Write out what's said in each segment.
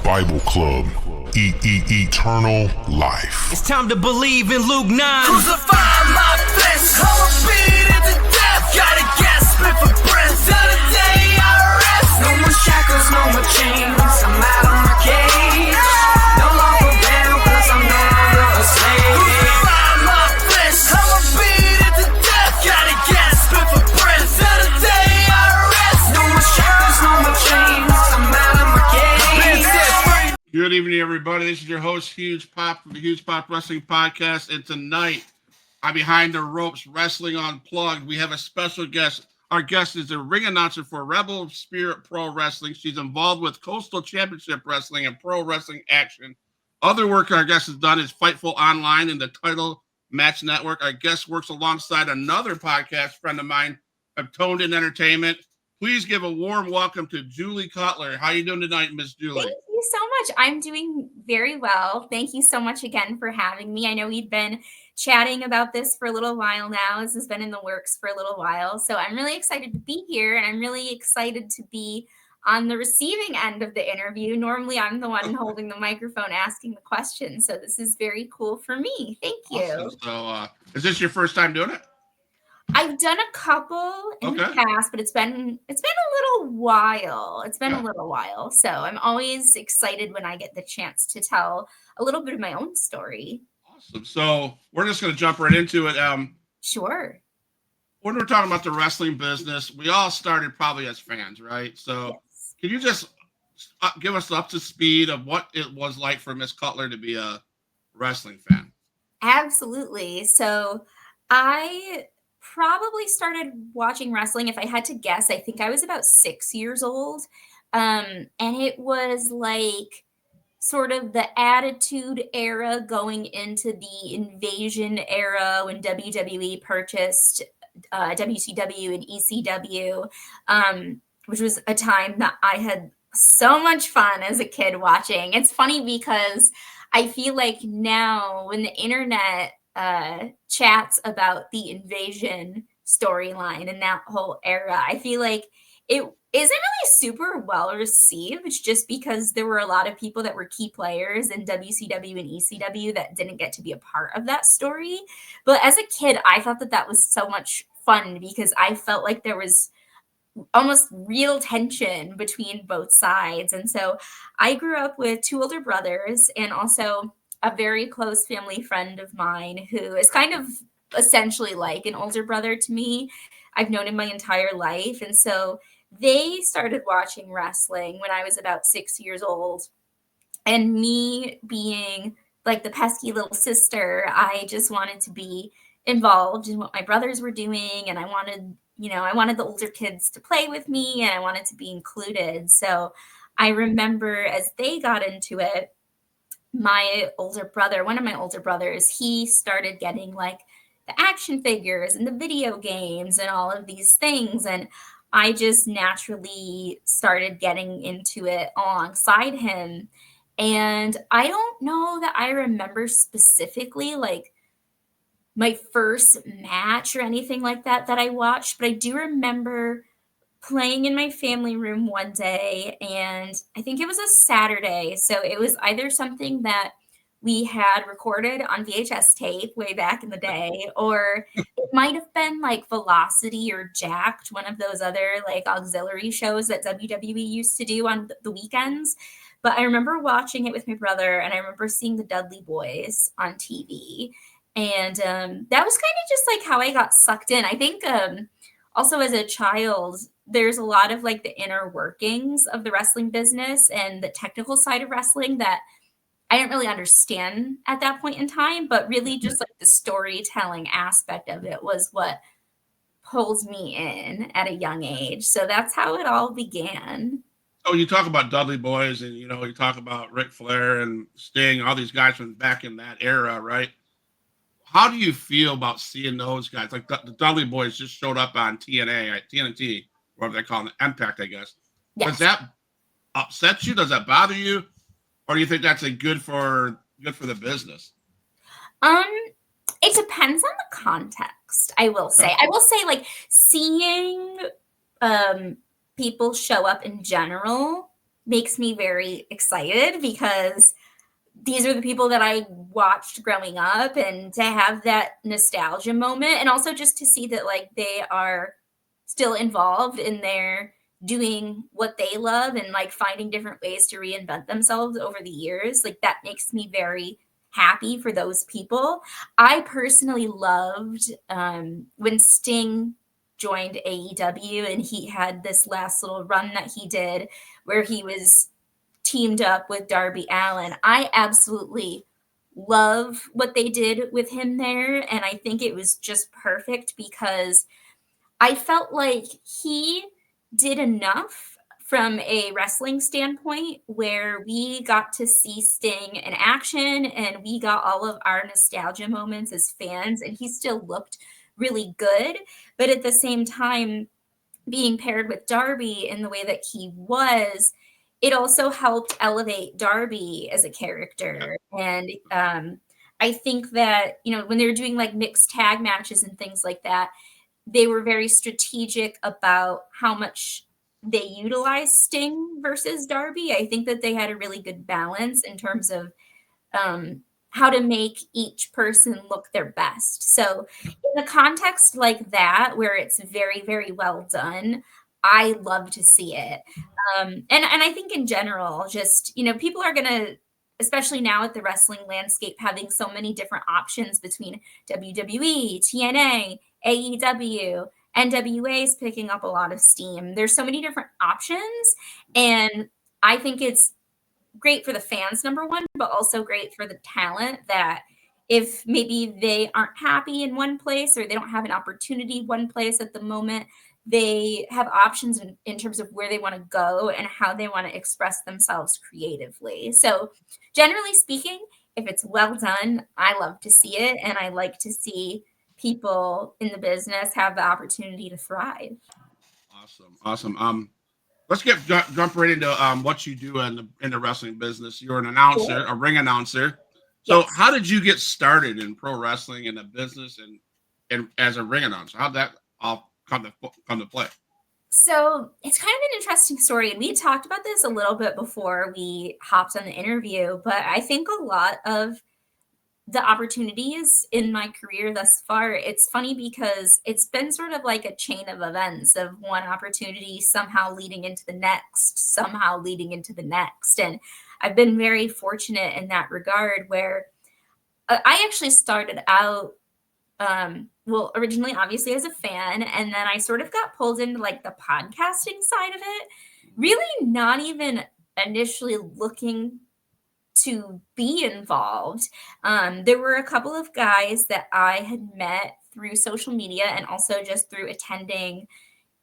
Bible Club. Eternal life. It's time to believe in Luke 9. Crucify my flesh, I'ma beat it to death. Gotta gasp it for breath. Till the day I rest. No more shackles, no more chains. I'm out of my cage. No longer bound, cause I'm no longer a slave. Crucify my flesh, I'ma beat it to death. Gotta gasp it for breath. Till the day I rest. No more shackles, no more chains. I'm out of my cage. Good evening, everybody. This is your host, Huge Pop, from the Huge Pop Wrestling Podcast. And tonight, I'm behind the ropes, Wrestling Unplugged. We have a special guest. Our guest is a ring announcer for Rebel Spirit Pro Wrestling. She's involved with Coastal Championship Wrestling and Pro Wrestling Action. Other work our guest has done is Fightful Online and the Title Match Network. Our guest works alongside another podcast friend of mine, of Toned In Entertainment. Please give a warm welcome to Julie Cutler. How are you doing tonight, Miss Julie? Thank you so much. I'm doing very well. Thank you so much again for having me. I know we've been chatting about this for a little while now. This has been in the works for a little while. So I'm really excited to be here, and I'm really excited to be on the receiving end of the interview. Normally, I'm the one holding the microphone asking the questions. So this is very cool for me. Thank you. Awesome. So is this your first time doing it? I've done a couple in the past, but it's been a little while. A little while. So I'm always excited when I get the chance to tell a little bit of my own story. Awesome. So we're just going to jump right into it. Sure. When we're talking about the wrestling business, we all started probably as fans, right? So Yes. Can you just give us up to speed of what it was like for Miss Cutler to be a wrestling fan? Absolutely. So I probably started watching wrestling. If I had to guess, I think I was about 6 years old. And it was like sort of the Attitude Era going into the Invasion era when WWE purchased WCW and ECW, which was a time that I had so much fun as a kid watching. It's funny because I feel like now when the internet chats about the Invasion storyline and that whole era, I feel like it isn't really super well received just because there were a lot of people that were key players in WCW and ECW that didn't get to be a part of that story. But as a kid, I thought that was so much fun because I felt like there was almost real tension between both sides. And so I grew up with two older brothers and also a very close family friend of mine who is kind of essentially like an older brother to me. I've known him my entire life. And so they started watching wrestling when I was about 6 years old. And me being like the pesky little sister, I just wanted to be involved in what my brothers were doing. And I wanted the older kids to play with me and I wanted to be included. So I remember as they got into it, one of my older brothers, he started getting like the action figures and the video games and all of these things. And I just naturally started getting into it alongside him. And I don't know that I remember specifically like my first match or anything like that I watched, but I do remember playing in my family room one day, and I think it was a Saturday. So it was either something that we had recorded on VHS tape way back in the day, or it might have been like Velocity or Jacked, one of those other like auxiliary shows that WWE used to do on the weekends. But I remember watching it with my brother, and I remember seeing the Dudley Boys on TV. And that was kind of just like how I got sucked in. I think also as a child, there's a lot of like the inner workings of the wrestling business and the technical side of wrestling that I didn't really understand at that point in time, but really just like the storytelling aspect of it was what pulls me in at a young age. So that's how it all began. Oh, you talk about Dudley Boys and, you talk about Ric Flair and Sting, all these guys from back in that era, right? How do you feel about seeing those guys? Like the Dudley Boys just showed up on TNT, whatever they call it, Impact, I guess. Yes. Does that upset you? Does that bother you? Or do you think that's good for the business? It depends on the context, I will say. I will say, like, seeing people show up in general makes me very excited because these are the people that I watched growing up, and to have that nostalgia moment, and also just to see that like they are still involved in their doing what they love and like finding different ways to reinvent themselves over the years, like that makes me very happy for those people. I personally loved when Sting joined AEW and he had this last little run that he did where he was teamed up with Darby Allin. I absolutely love what they did with him there. And I think it was just perfect because I felt like he did enough from a wrestling standpoint where we got to see Sting in action and we got all of our nostalgia moments as fans, and he still looked really good. But at the same time, being paired with Darby in the way that he was, it also helped elevate Darby as a character. And I think that, you know, when they were doing like mixed tag matches and things like that, they were very strategic about how much they utilized Sting versus Darby. I think that they had a really good balance in terms of how to make each person look their best. So in a context like that, where it's very, very well done, I love to see it. And I think in general, just, you know, people are going to, especially now with the wrestling landscape, having so many different options between WWE, TNA, AEW, NWA is picking up a lot of steam. There's so many different options. And I think it's great for the fans, number one, but also great for the talent that if maybe they aren't happy in one place or they don't have an opportunity one place at the moment, they have options in terms of where they want to go and how they want to express themselves creatively. So generally speaking, if it's well done, I love to see it. And I like to see people in the business have the opportunity to thrive. Awesome. Let's jump right into what you do in the wrestling business. You're an announcer, a ring announcer. So Yes. how did you get started in pro wrestling in the business and as a ring announcer? How'd that all come to play? So it's kind of an interesting story. And we talked about this a little bit before we hopped on the interview, but I think a lot of the opportunities in my career thus far, it's funny because it's been sort of like a chain of events of one opportunity somehow leading into the next, somehow leading into the next. And I've been very fortunate in that regard where I actually started out, well, originally obviously as a fan, and then I sort of got pulled into like the podcasting side of it, really not even initially looking to be involved. There were a couple of guys that I had met through social media and also just through attending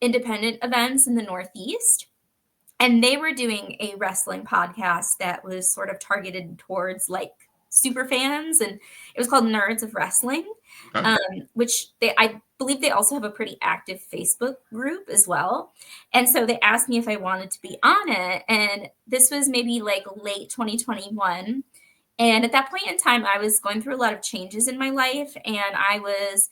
independent events in the Northeast. And they were doing a wrestling podcast that was sort of targeted towards like super fans, and it was called Nerds of Wrestling, Okay. which I believe they also have a pretty active Facebook group as well. And so they asked me if I wanted to be on it, and this was maybe like late 2021. And at that point in time, I was going through a lot of changes in my life, and I was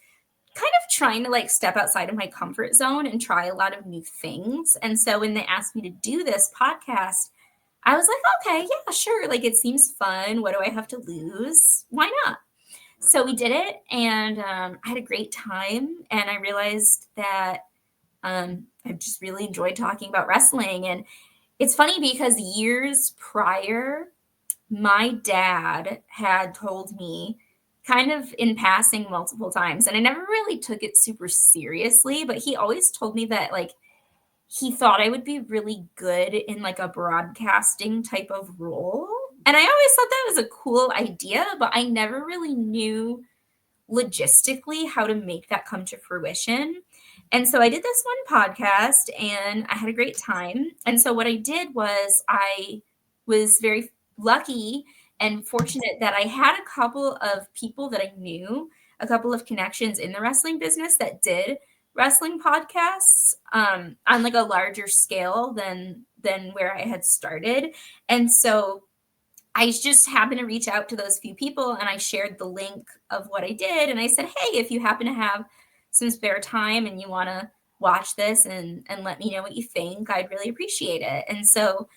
kind of trying to like step outside of my comfort zone and try a lot of new things. And so when they asked me to do this podcast, I was like, okay, yeah, sure. Like it seems fun. What do I have to lose? Why not? So we did it, and I had a great time. And I realized that I just really enjoyed talking about wrestling. And it's funny because years prior, my dad had told me kind of in passing multiple times, and I never really took it super seriously, but he always told me that like he thought I would be really good in like a broadcasting type of role. And I always thought that was a cool idea, but I never really knew logistically how to make that come to fruition. And so I did this one podcast and I had a great time. And so what I did was I was very lucky and fortunate that I had a couple of people that I knew, a couple of connections in the wrestling business that did wrestling podcasts on like a larger scale than where I had started. And so I just happened to reach out to those few people and I shared the link of what I did. And I said, hey, if you happen to have some spare time and you want to watch this and let me know what you think, I'd really appreciate it. And so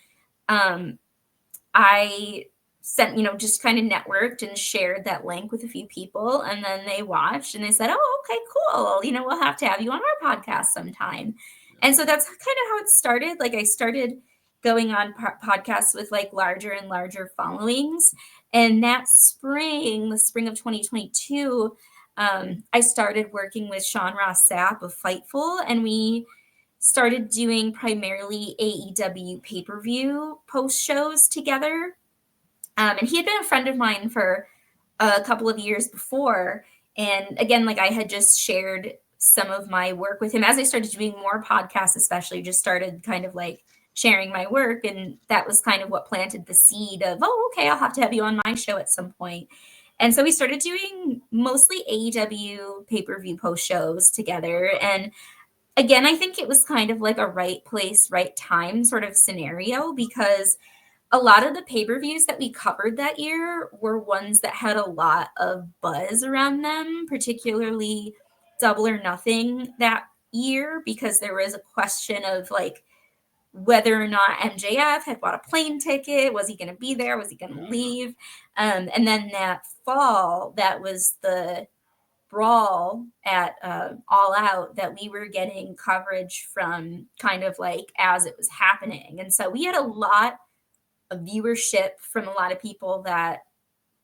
I sent, just kind of networked and shared that link with a few people. And then they watched and they said, oh, okay, cool. We'll have to have you on our podcast sometime. And so that's kind of how it started. Like I started going on podcasts with like larger and larger followings. And that spring, the spring of 2022, I started working with Sean Ross Sapp of Fightful, and we started doing primarily AEW pay-per-view post shows together. And he had been a friend of mine for a couple of years before. And again, like I had just shared some of my work with him as I started doing more podcasts, especially just started kind of like sharing my work. And that was kind of what planted the seed of, oh, okay, I'll have to have you on my show at some point. And so we started doing mostly AEW pay-per-view post shows together. And again, I think it was kind of like a right place, right time sort of scenario, because a lot of the pay-per-views that we covered that year were ones that had a lot of buzz around them, particularly Double or Nothing that year, because there was a question of like whether or not MJF had bought a plane ticket. Was he going to be there? Was he going to leave? And then that fall, that was the brawl at All Out that we were getting coverage from kind of like as it was happening. And so we had a lot of viewership from a lot of people that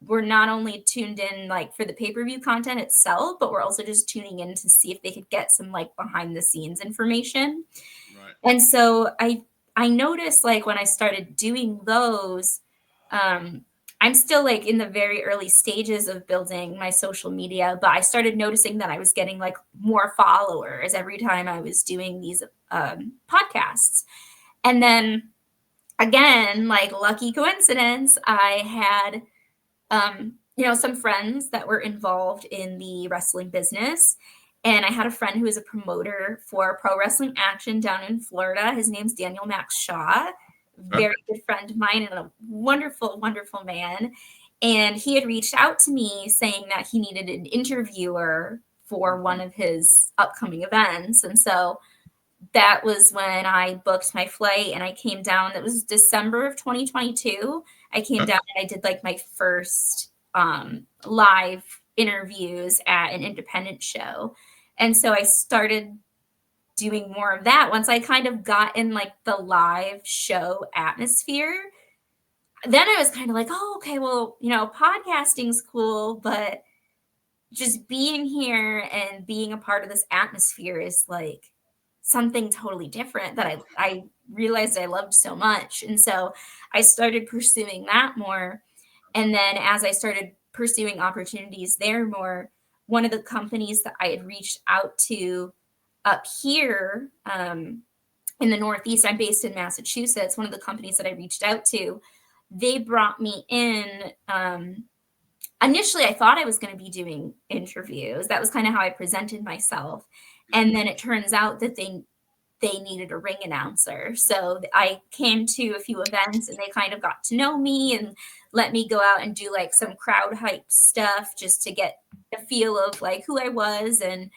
were not only tuned in like for the pay-per-view content itself, but were also just tuning in to see if they could get some like behind the scenes information. Right. And so I noticed like when I started doing those, I'm still like in the very early stages of building my social media, but I started noticing that I was getting like more followers every time I was doing these podcasts. And then again, like lucky coincidence, I had, some friends that were involved in the wrestling business. And I had a friend who was a promoter for Pro Wrestling Action down in Florida. His name's Daniel Max Shaw, very good friend of mine and a wonderful, wonderful man. And he had reached out to me saying that he needed an interviewer for one of his upcoming events. And so that was when I booked my flight and I came down. It was December of 2022. I came down and I did like my first live interviews at an independent show. And so I started doing more of that once I kind of got in like the live show atmosphere. Then I was kind of like, oh, okay, well, podcasting's cool, but just being here and being a part of this atmosphere is like something totally different that I realized I loved so much. And so I started pursuing that more. And then as I started pursuing opportunities there more, one of the companies that I had reached out to up here in the Northeast, I'm based in Massachusetts, one of the companies that I reached out to, they brought me in. Initially, I thought I was going to be doing interviews. That was kind of how I presented myself. And then it turns out that they needed a ring announcer. So I came to a few events and they kind of got to know me and let me go out and do like some crowd hype stuff just to get a feel of like who I was and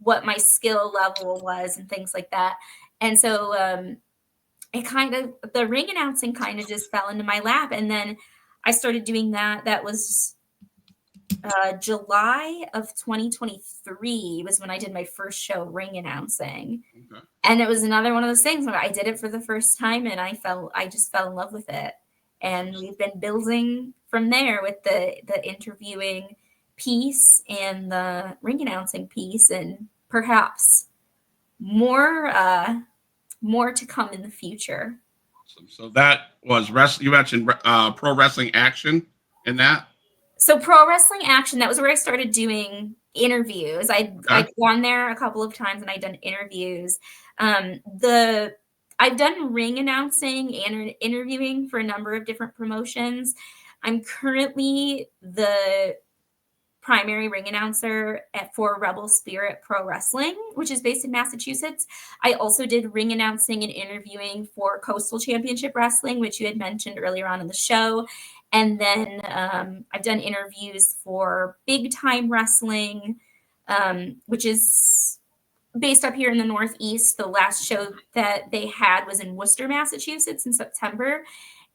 what my skill level was and things like that. And so the ring announcing kind of just fell into my lap. And then I started doing that. That was July of 2023 was when I did my first show ring announcing. Okay. And it was another one of those things where I did it for the first time and I just fell in love with it. And we've been building from there with the interviewing piece and the ring announcing piece, and perhaps more to come in the future. Awesome. So that was you mentioned Pro Wrestling Action in that. So Pro Wrestling Action, that was where I started doing interviews. I'd gone there a couple of times and I'd done interviews. I've done ring announcing and interviewing for a number of different promotions. I'm currently the primary ring announcer for Rebel Spirit Pro Wrestling, which is based in Massachusetts. I also did ring announcing and interviewing for Coastal Championship Wrestling, which you had mentioned earlier on in the show. And then I've done interviews for Big Time Wrestling, which is based up here in the Northeast. The last show that they had was in Worcester, Massachusetts in September.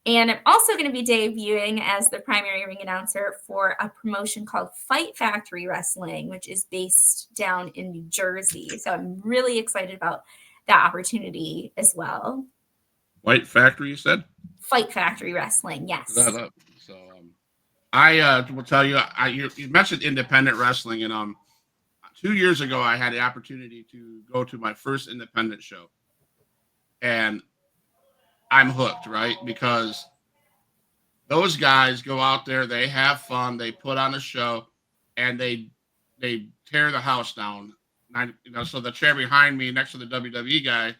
And I'm also going to be debuting as the primary ring announcer for a promotion called Fight Factory Wrestling, which is based down in New Jersey. So I'm really excited about that opportunity as well. White Factory, you said? Fight Factory Wrestling, yes. So I will tell you, you mentioned independent wrestling, and 2 years ago I had the opportunity to go to my first independent show, and I'm hooked, right? Because those guys go out there, they have fun, they put on a show, and they tear the house down. So the chair behind me, next to the WWE guy,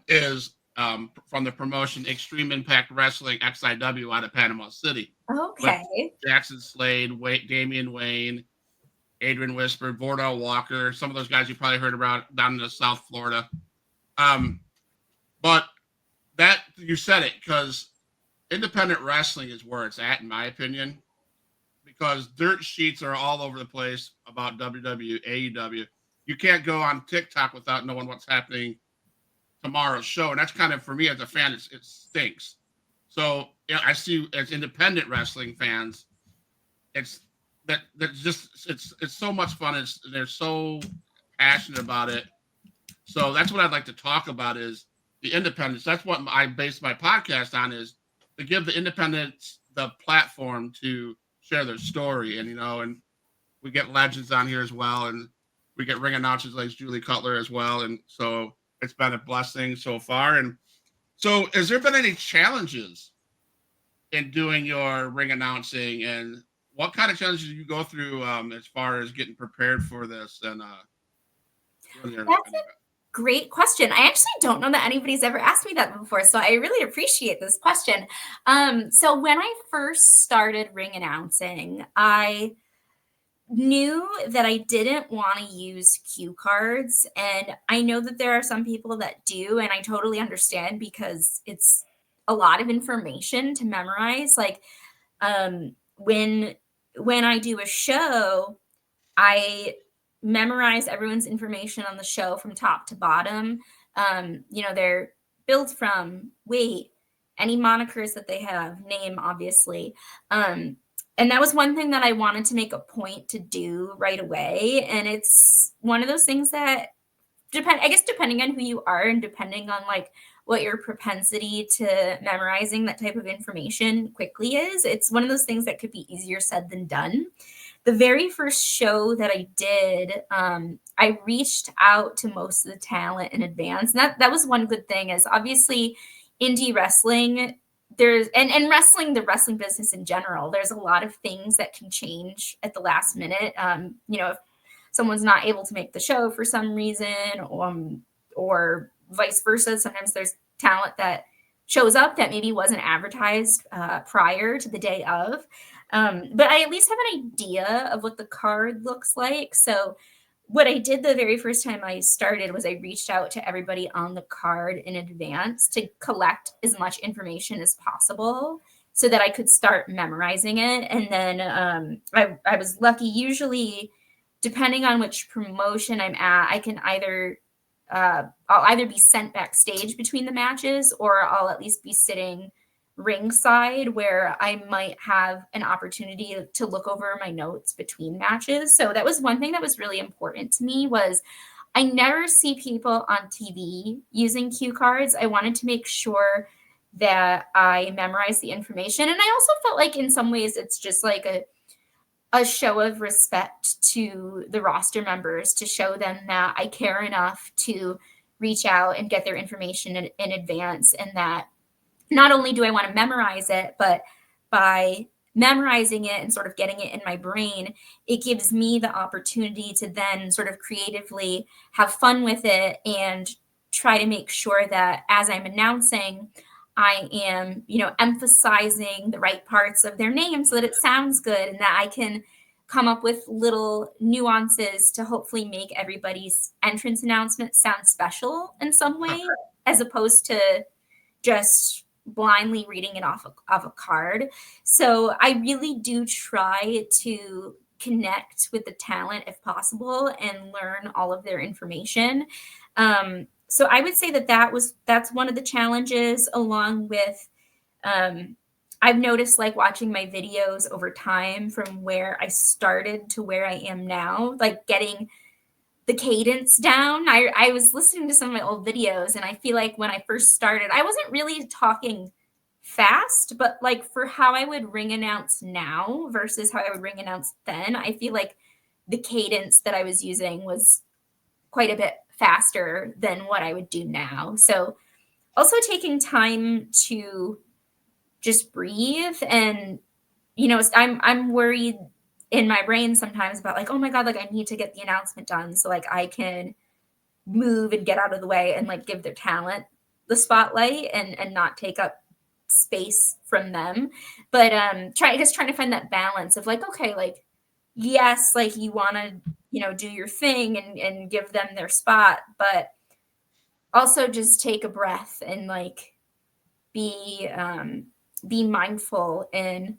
is from the promotion Extreme Impact Wrestling XIW out of Panama City. Okay. With Jackson Slade, Damian Wayne, Adrian Whisper, Vordell Walker, some of those guys you probably heard about down in South Florida. But that you said it, because independent wrestling is where it's at, in my opinion, because dirt sheets are all over the place about WWE, AEW. You can't go on TikTok without knowing what's happening tomorrow's show, and that's kind of, for me as a fan, it stinks. So I see as independent wrestling fans, it's so much fun. They're so passionate about it. So that's what I'd like to talk about, is the independents. That's what I base my podcast on, is to give the independents the platform to share their story. And and we get legends on here as well, and we get ring announcers like Julie Cutler as well. And so it's been a blessing so far. And so, has there been any challenges in doing your ring announcing, and what kind of challenges do you go through as far as getting prepared for this? And that's a great question. I actually don't know that anybody's ever asked me that before, so I really appreciate this question. So when I first started ring announcing, I knew that I didn't want to use cue cards, and I know that there are some people that do, and I totally understand, because it's a lot of information to memorize. Like when I do a show, I memorize everyone's information on the show from top to bottom. They're built from weight, any monikers that they have, name, obviously. And that was one thing that I wanted to make a point to do right away. And it's one of those things that depending on who you are, and depending on like what your propensity to memorizing that type of information quickly is, it's one of those things that could be easier said than done. The very first show that I did, I reached out to most of the talent in advance. And that was one good thing, is obviously indie wrestling, and wrestling, the wrestling business in general, there's a lot of things that can change at the last minute. If someone's not able to make the show for some reason, or vice versa, sometimes there's talent that shows up that maybe wasn't advertised prior to the day of. But I at least have an idea of what the card looks like. So what I did the very first time I started was I reached out to everybody on the card in advance to collect as much information as possible so that I could start memorizing it. And then I was lucky. Usually, depending on which promotion I'm at, I can I'll either be sent backstage between the matches, or I'll at least be sitting ringside, where I might have an opportunity to look over my notes between matches. So that was one thing that was really important to me, was I never see people on TV using cue cards. I wanted to make sure that I memorized the information. And I also felt like in some ways it's just like a show of respect to the roster members, to show them that I care enough to reach out and get their information in advance, and that not only do I want to memorize it, but by memorizing it and sort of getting it in my brain, it gives me the opportunity to then sort of creatively have fun with it and try to make sure that as I'm announcing, I am, emphasizing the right parts of their name so that it sounds good, and that I can come up with little nuances to hopefully make everybody's entrance announcement sound special in some way, as opposed to just blindly reading it off a card. So I really do try to connect with the talent if possible and learn all of their information. So I would say that's one of the challenges, along with I've noticed, like, watching my videos over time from where I started to where I am now, like getting the cadence down. I was listening to some of my old videos, and I feel like when I first started, I wasn't really talking fast, but like for how I would ring announce now versus how I would ring announce then, I feel like the cadence that I was using was quite a bit faster than what I would do now. So also taking time to just breathe, and I'm worried in my brain sometimes about, like, oh my God, like I need to get the announcement done so like I can move and get out of the way and like give their talent the spotlight and not take up space from them. But trying to find that balance of like, okay, like, yes, like you want to, do your thing and give them their spot, but also just take a breath and like be mindful in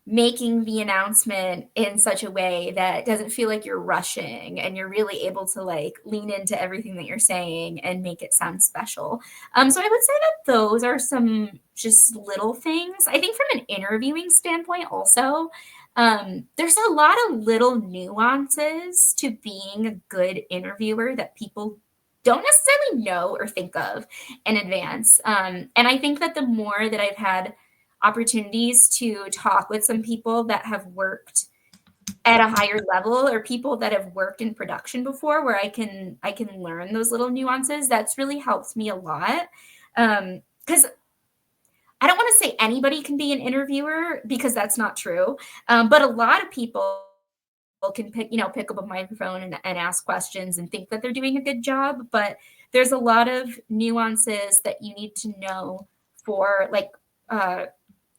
making the announcement in such a way that doesn't feel like you're rushing, and you're really able to like lean into everything that you're saying and make it sound special. So I would say that those are some just little things. I think from an interviewing standpoint also, there's a lot of little nuances to being a good interviewer that people don't necessarily know or think of in advance. And I think that the more that I've had opportunities to talk with some people that have worked at a higher level, or people that have worked in production before, where I can learn those little nuances, that's really helped me a lot. Because I don't want to say anybody can be an interviewer, because that's not true. But a lot of people can pick up a microphone and ask questions and think that they're doing a good job. But there's a lot of nuances that you need to know for like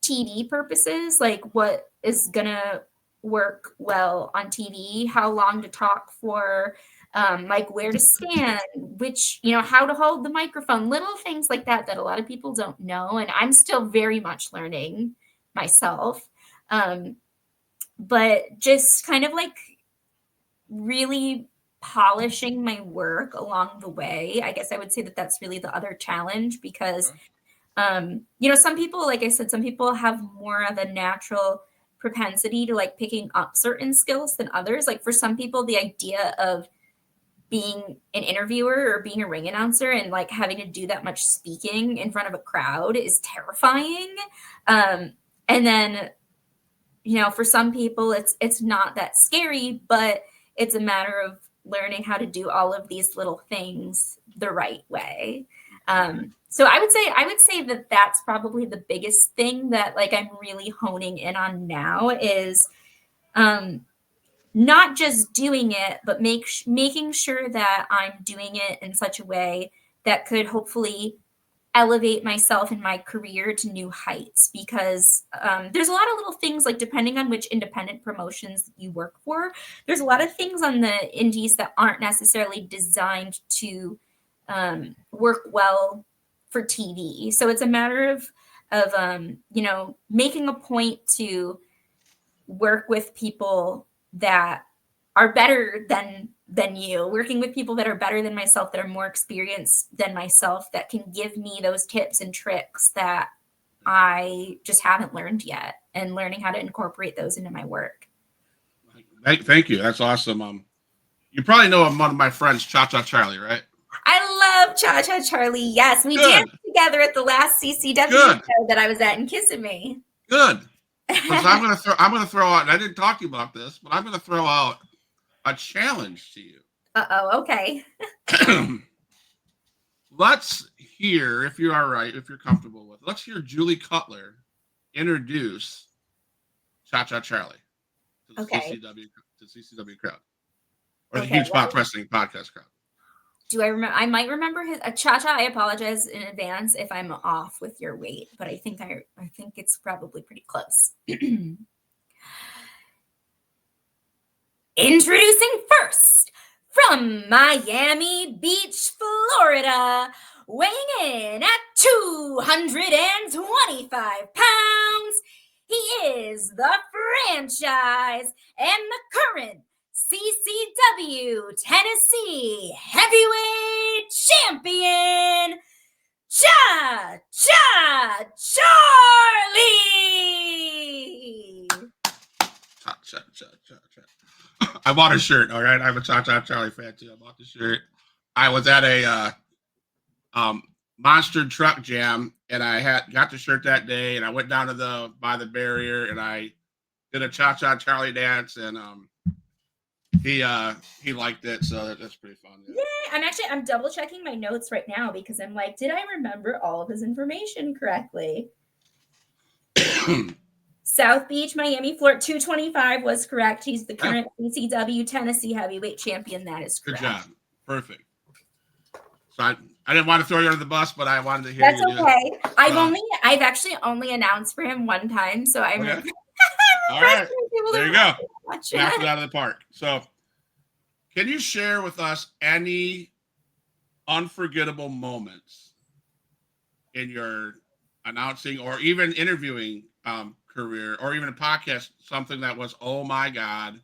TV purposes, like what is gonna work well on TV, how long to talk for, like where to stand, which, how to hold the microphone, little things like that a lot of people don't know. And I'm still very much learning myself. But just kind of like really polishing my work along the way. I guess I would say that that's really the other challenge, because some people, like I said, some people have more of a natural propensity to like picking up certain skills than others. Like for some people, the idea of being an interviewer or being a ring announcer and like having to do that much speaking in front of a crowd is terrifying. And then, for some people it's not that scary, but it's a matter of learning how to do all of these little things the right way. So I would say that that's probably the biggest thing that like I'm really honing in on now is not just doing it, but making sure that I'm doing it in such a way that could hopefully elevate myself and my career to new heights. Because there's a lot of little things, like depending on which independent promotions you work for, there's a lot of things on the indies that aren't necessarily designed to work well for TV. So it's a matter of making a point to work with people that are better than you, working with people that are better than myself, that are more experienced than myself, that can give me those tips and tricks that I just haven't learned yet, and learning how to incorporate those into my work. Thank you. That's awesome. You probably know one of my friends, Cha-Cha Charlie, right? I love Cha-Cha Charlie. Yes, we danced together at the last CCW show that I was at in Kissimmee. Good. So I'm gonna throw out, and I didn't talk to you about this, but I'm gonna throw out a challenge to you. Okay. Let's hear, if you're all right, if you're comfortable with, let's hear Julie Cutler introduce Cha-Cha Charlie to the CCW crowd, or the Huge Pop Wrestling Podcast crowd. Do I remember? I might remember his Cha-Cha. I apologize in advance if I'm off with your weight, but I think it's probably pretty close. Introducing first, from Miami Beach, Florida, weighing in at 225 pounds, He is the franchise and the current CCW Tennessee Heavyweight Champion, Cha-Cha Charlie. Cha-cha-cha-cha-cha. I bought a shirt, all right? I'm a Cha-Cha Charlie fan, too. I bought the shirt. I was at a Monster Truck Jam, and I got the shirt that day, and I went down to by the barrier, and I did a Cha-Cha Charlie dance, and he liked it, so that's pretty fun. Yeah, I'm double checking my notes right now because I'm like, did I remember all of his information correctly? South Beach, Miami, Florida, 225 was correct. He's the current CCW Tennessee Heavyweight Champion. That is correct. Good job. Perfect. So I didn't want to throw you under the bus, but I wanted to hear That's you. Okay. I've actually only announced for him one time, so I'm okay. All right. There you go. Knocked it out of the park. So, can you share with us any unforgettable moments in your announcing or even interviewing career, or even a podcast, something that was, oh my God.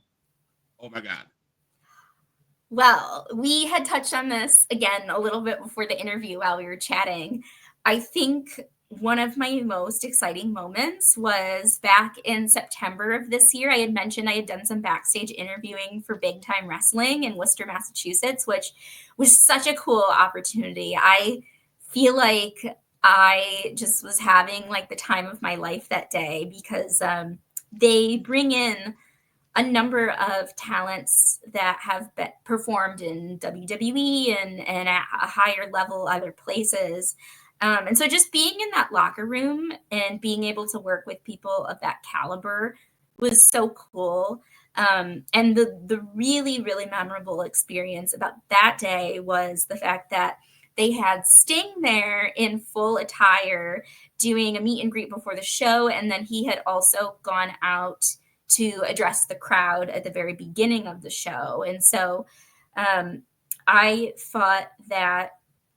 Well, we had touched on this again a little bit before the interview while we were chatting. I think one of my most exciting moments was back in September of this year. I had mentioned I had done some backstage interviewing for Big Time Wrestling in Worcester, Massachusetts, which was such a cool opportunity. I feel like I just was having like the time of my life that day because they bring in a number of talents that have performed in WWE and at a higher level other places. And so just being in that locker room and being able to work with people of that caliber was so cool. And the really, really memorable experience about that day was the fact that they had Sting there in full attire doing a meet and greet before the show. And then he had also gone out to address the crowd at the very beginning of the show. And so I thought that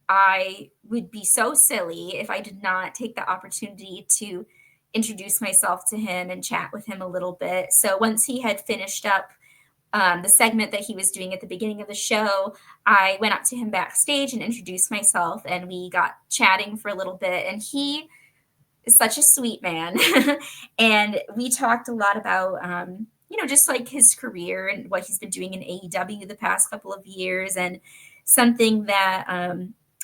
I would be so silly if I did not take the opportunity to introduce myself to him and chat with him a little bit. So once he had finished up the segment that he was doing at the beginning of the show, I went up to him backstage and introduced myself, and we got chatting for a little bit. And he is such a sweet man. And we talked a lot about, just like his career and what he's been doing in AEW the past couple of years. And something that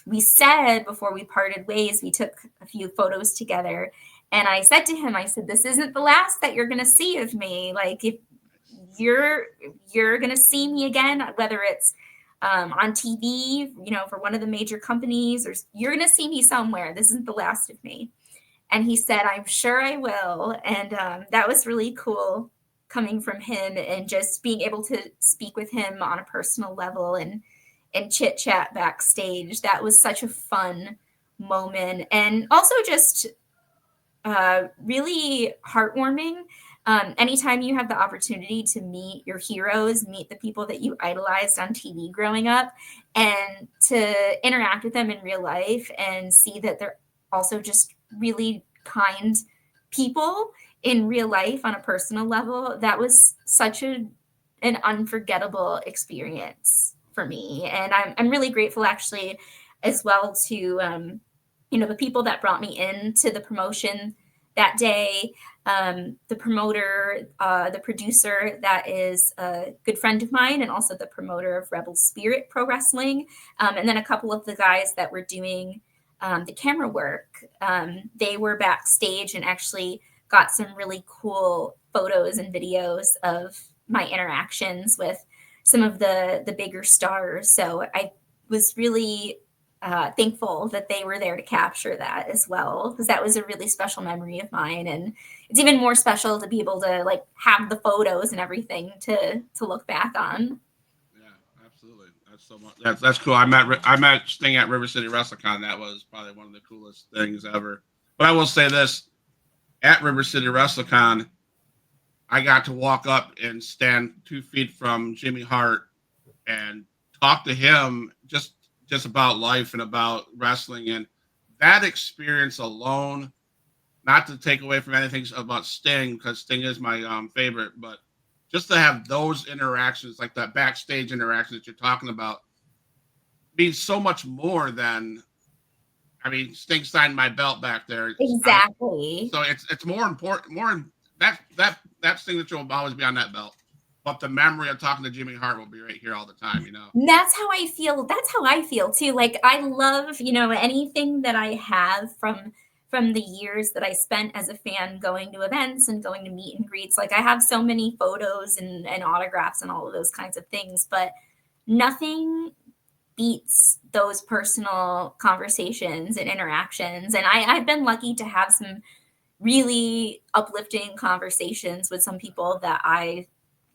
we said before we parted ways, we took a few photos together. And I said to him, I said, this isn't the last that you're going to see of me. Like, if you're going to see me again, whether it's on TV, for one of the major companies, or you're going to see me somewhere. This isn't the last of me. And he said, I'm sure I will. And that was really cool coming from him and just being able to speak with him on a personal level and chit chat backstage. That was such a fun moment. And also just really heartwarming. Anytime you have the opportunity to meet your heroes, meet the people that you idolized on TV growing up, and to interact with them in real life and see that they're also just really kind people in real life on a personal level, that was such an unforgettable experience for me. And I'm really grateful actually as well to the people that brought me into the promotion that day, the promoter, the producer that is a good friend of mine, and also the promoter of Rebel Spirit Pro Wrestling, and then a couple of the guys that were doing the camera work. They were backstage and actually got some really cool photos and videos of my interactions with some of the bigger stars. So I was really thankful that they were there to capture that as well, because that was a really special memory of mine. And it's even more special to be able to like have the photos and everything to look back on. Absolutely. That's so much. That's cool. I met Sting at River City WrestleCon. That was probably one of the coolest things ever. But I will say this: at River City WrestleCon, I got to walk up and stand 2 feet from Jimmy Hart and talk to him just about life and about wrestling. And that experience alone, not to take away from anything about Sting, because Sting is my favorite, but just to have those interactions, like that backstage interaction that you're talking about, means so much more than, I mean, Sting signed my belt back there. Exactly. So it's more important, that signature will always be on that belt. But the memory of talking to Jimmy Hart will be right here all the time, you know? And that's how I feel. That's how I feel too. Like I love, anything that I have from the years that I spent as a fan going to events and going to meet and greets. Like I have so many photos and autographs and all of those kinds of things, but nothing beats those personal conversations and interactions. And I've been lucky to have some really uplifting conversations with some people that I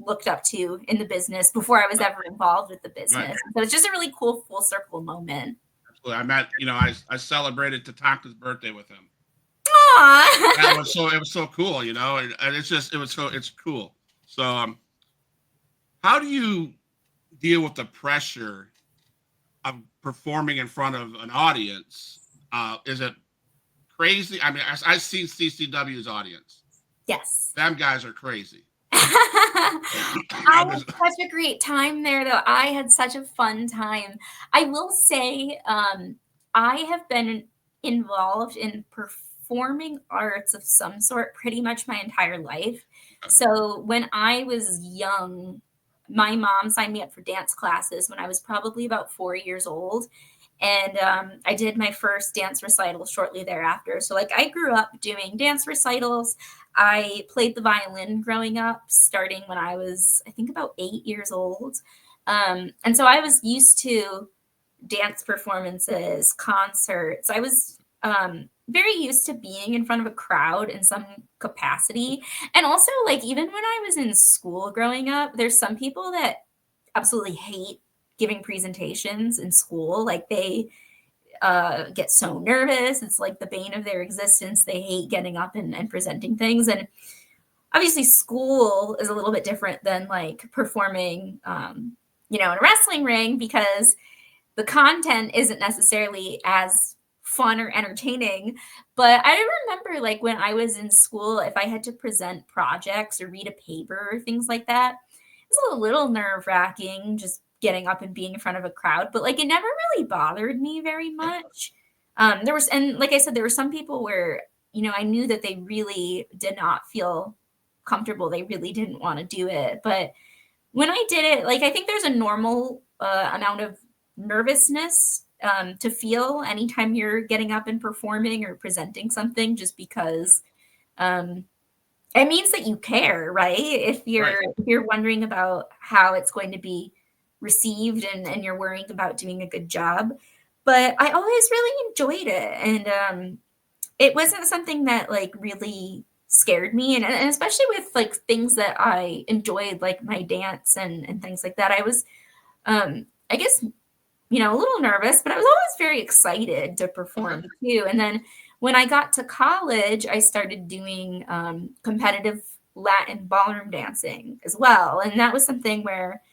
looked up to in the business before I was ever involved with the business. Right. So it's just a really cool full circle moment. Absolutely. I met, I celebrated Tatanka's birthday with him. Aww. It was so cool, and it's cool. So, how do you deal with the pressure of performing in front of an audience? Is it crazy? I mean, I've seen CCW's audience. Yes. Them guys are crazy. I had such a great time there, though. I had such a fun time. I will say, I have been involved in performing arts of some sort pretty much my entire life. So when I was young, my mom signed me up for dance classes when I was probably about 4 years old. And I did my first dance recital shortly thereafter. So like I grew up doing dance recitals. I played the violin growing up, starting when I was, I think, about 8 years old. And so I was used to dance performances, concerts. I was very used to being in front of a crowd in some capacity. And also, like, even when I was in school growing up, there's some people that absolutely hate giving presentations in school. Like they get so nervous. It's like the bane of their existence. They hate getting up and presenting things. And obviously school is a little bit different than like performing, in a wrestling ring, because the content isn't necessarily as fun or entertaining. But I remember like when I was in school, if I had to present projects or read a paper or things like that, it was a little nerve-wracking just getting up and being in front of a crowd, but like it never really bothered me very much. And like I said, there were some people where, I knew that they really did not feel comfortable. They really didn't want to do it. But when I did it, like I think there's a normal amount of nervousness to feel anytime you're getting up and performing or presenting something, just because it means that you care, right? If you're wondering about how it's going to be received and you're worrying about doing a good job. But I always really enjoyed it. And it wasn't something that like really scared me. And especially with like things that I enjoyed, like my dance and things like that, I was, I guess, a little nervous, but I was always very excited to perform too. And then when I got to college, I started doing competitive Latin ballroom dancing as well. And that was something where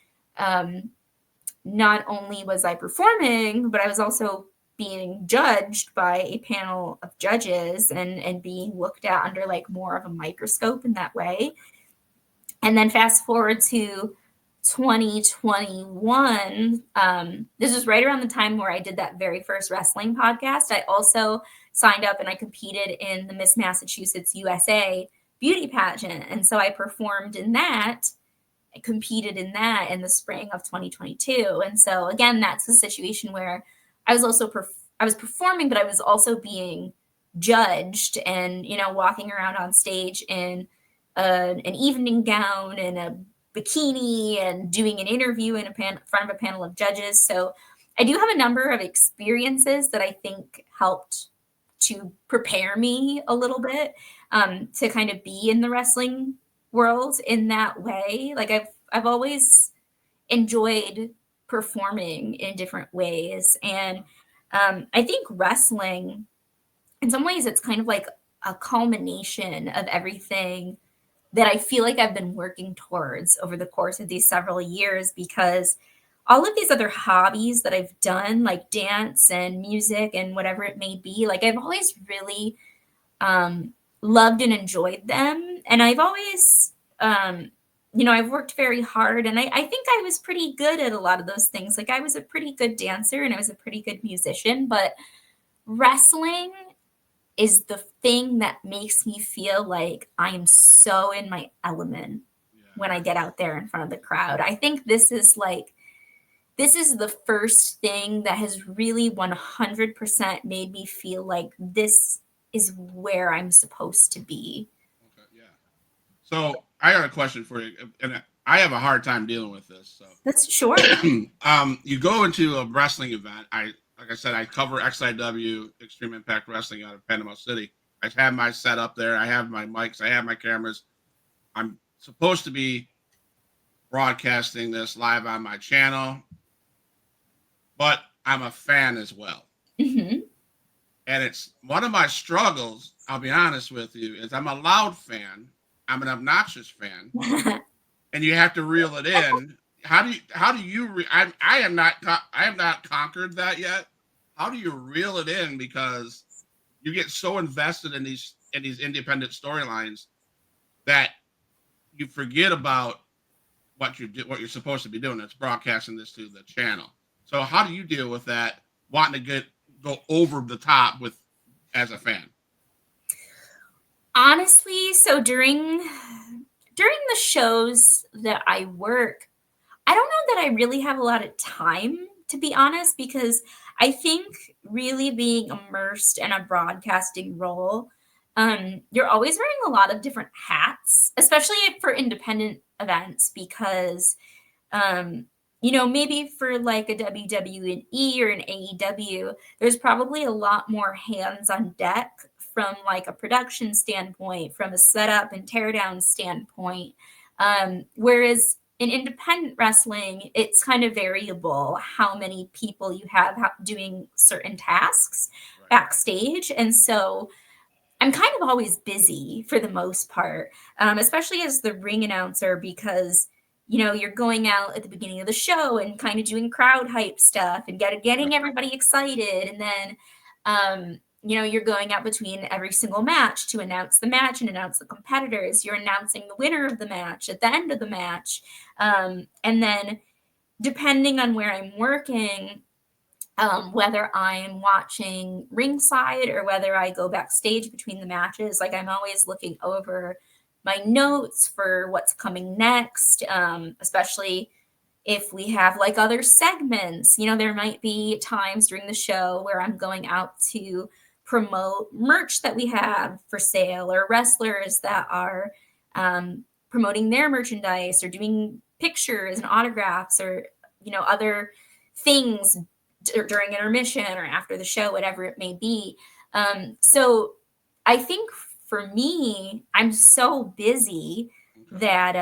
not only was I performing, but I was also being judged by a panel of judges and being looked at under like more of a microscope in that way. And then fast forward to 2021, this is right around the time where I did that very first wrestling podcast. I also signed up and I competed in the Miss Massachusetts USA beauty pageant. And so I performed in that. I competed in that in the spring of 2022. And so again, that's a situation where I was also I was performing, but I was also being judged and, walking around on stage in an evening gown and a bikini and doing an interview in front of a panel of judges. So I do have a number of experiences that I think helped to prepare me a little bit to kind of be in the wrestling world in that way. Like I've always enjoyed performing in different ways. And I think wrestling, in some ways, it's kind of like a culmination of everything that I feel like I've been working towards over the course of these several years, because all of these other hobbies that I've done, like dance and music and whatever it may be, like I've always really loved and enjoyed them. And I've always, I've worked very hard, and I think I was pretty good at a lot of those things. Like I was a pretty good dancer and I was a pretty good musician, but wrestling is the thing that makes me feel like I am so in my element when I get out there in front of the crowd. I think this is the first thing that has really 100% made me feel like this is where I'm supposed to be. Okay, yeah. So I got a question for you, and I have a hard time dealing with this. So That's sure. you go into a wrestling event. Like I said, I cover XIW, Extreme Impact Wrestling, out of Panama City. I have my setup there. I have my mics. I have my cameras. I'm supposed to be broadcasting this live on my channel, but I'm a fan as well. Mm-hmm. And it's one of my struggles, I'll be honest with you, is I'm a loud fan. I'm an obnoxious fan. And you have to reel it in. How do you I have not conquered that yet. How do you reel it in? Because you get so invested in these independent storylines that you forget about what you're supposed to be doing. It's broadcasting this to the channel. So how do you deal with that, wanting to go over the top as a fan? Honestly, so during the shows that I work, I don't know that I really have a lot of time, to be honest, because I think really being immersed in a broadcasting role, you're always wearing a lot of different hats, especially for independent events, because maybe for like a WWE or an AEW, there's probably a lot more hands on deck from like a production standpoint, from a setup and teardown standpoint. Whereas in independent wrestling, it's kind of variable how many people you have doing certain tasks backstage. And so I'm kind of always busy for the most part, especially as the ring announcer, because you're going out at the beginning of the show and kind of doing crowd hype stuff and getting everybody excited. And then, you're going out between every single match to announce the match and announce the competitors. You're announcing the winner of the match at the end of the match. And then depending on where I'm working, whether I'm watching ringside or whether I go backstage between the matches, like I'm always looking over my notes for what's coming next, especially if we have like other segments. There might be times during the show where I'm going out to promote merch that we have for sale, or wrestlers that are promoting their merchandise or doing pictures and autographs, or other things during intermission or after the show, whatever it may be. So I think for me, I'm so busy that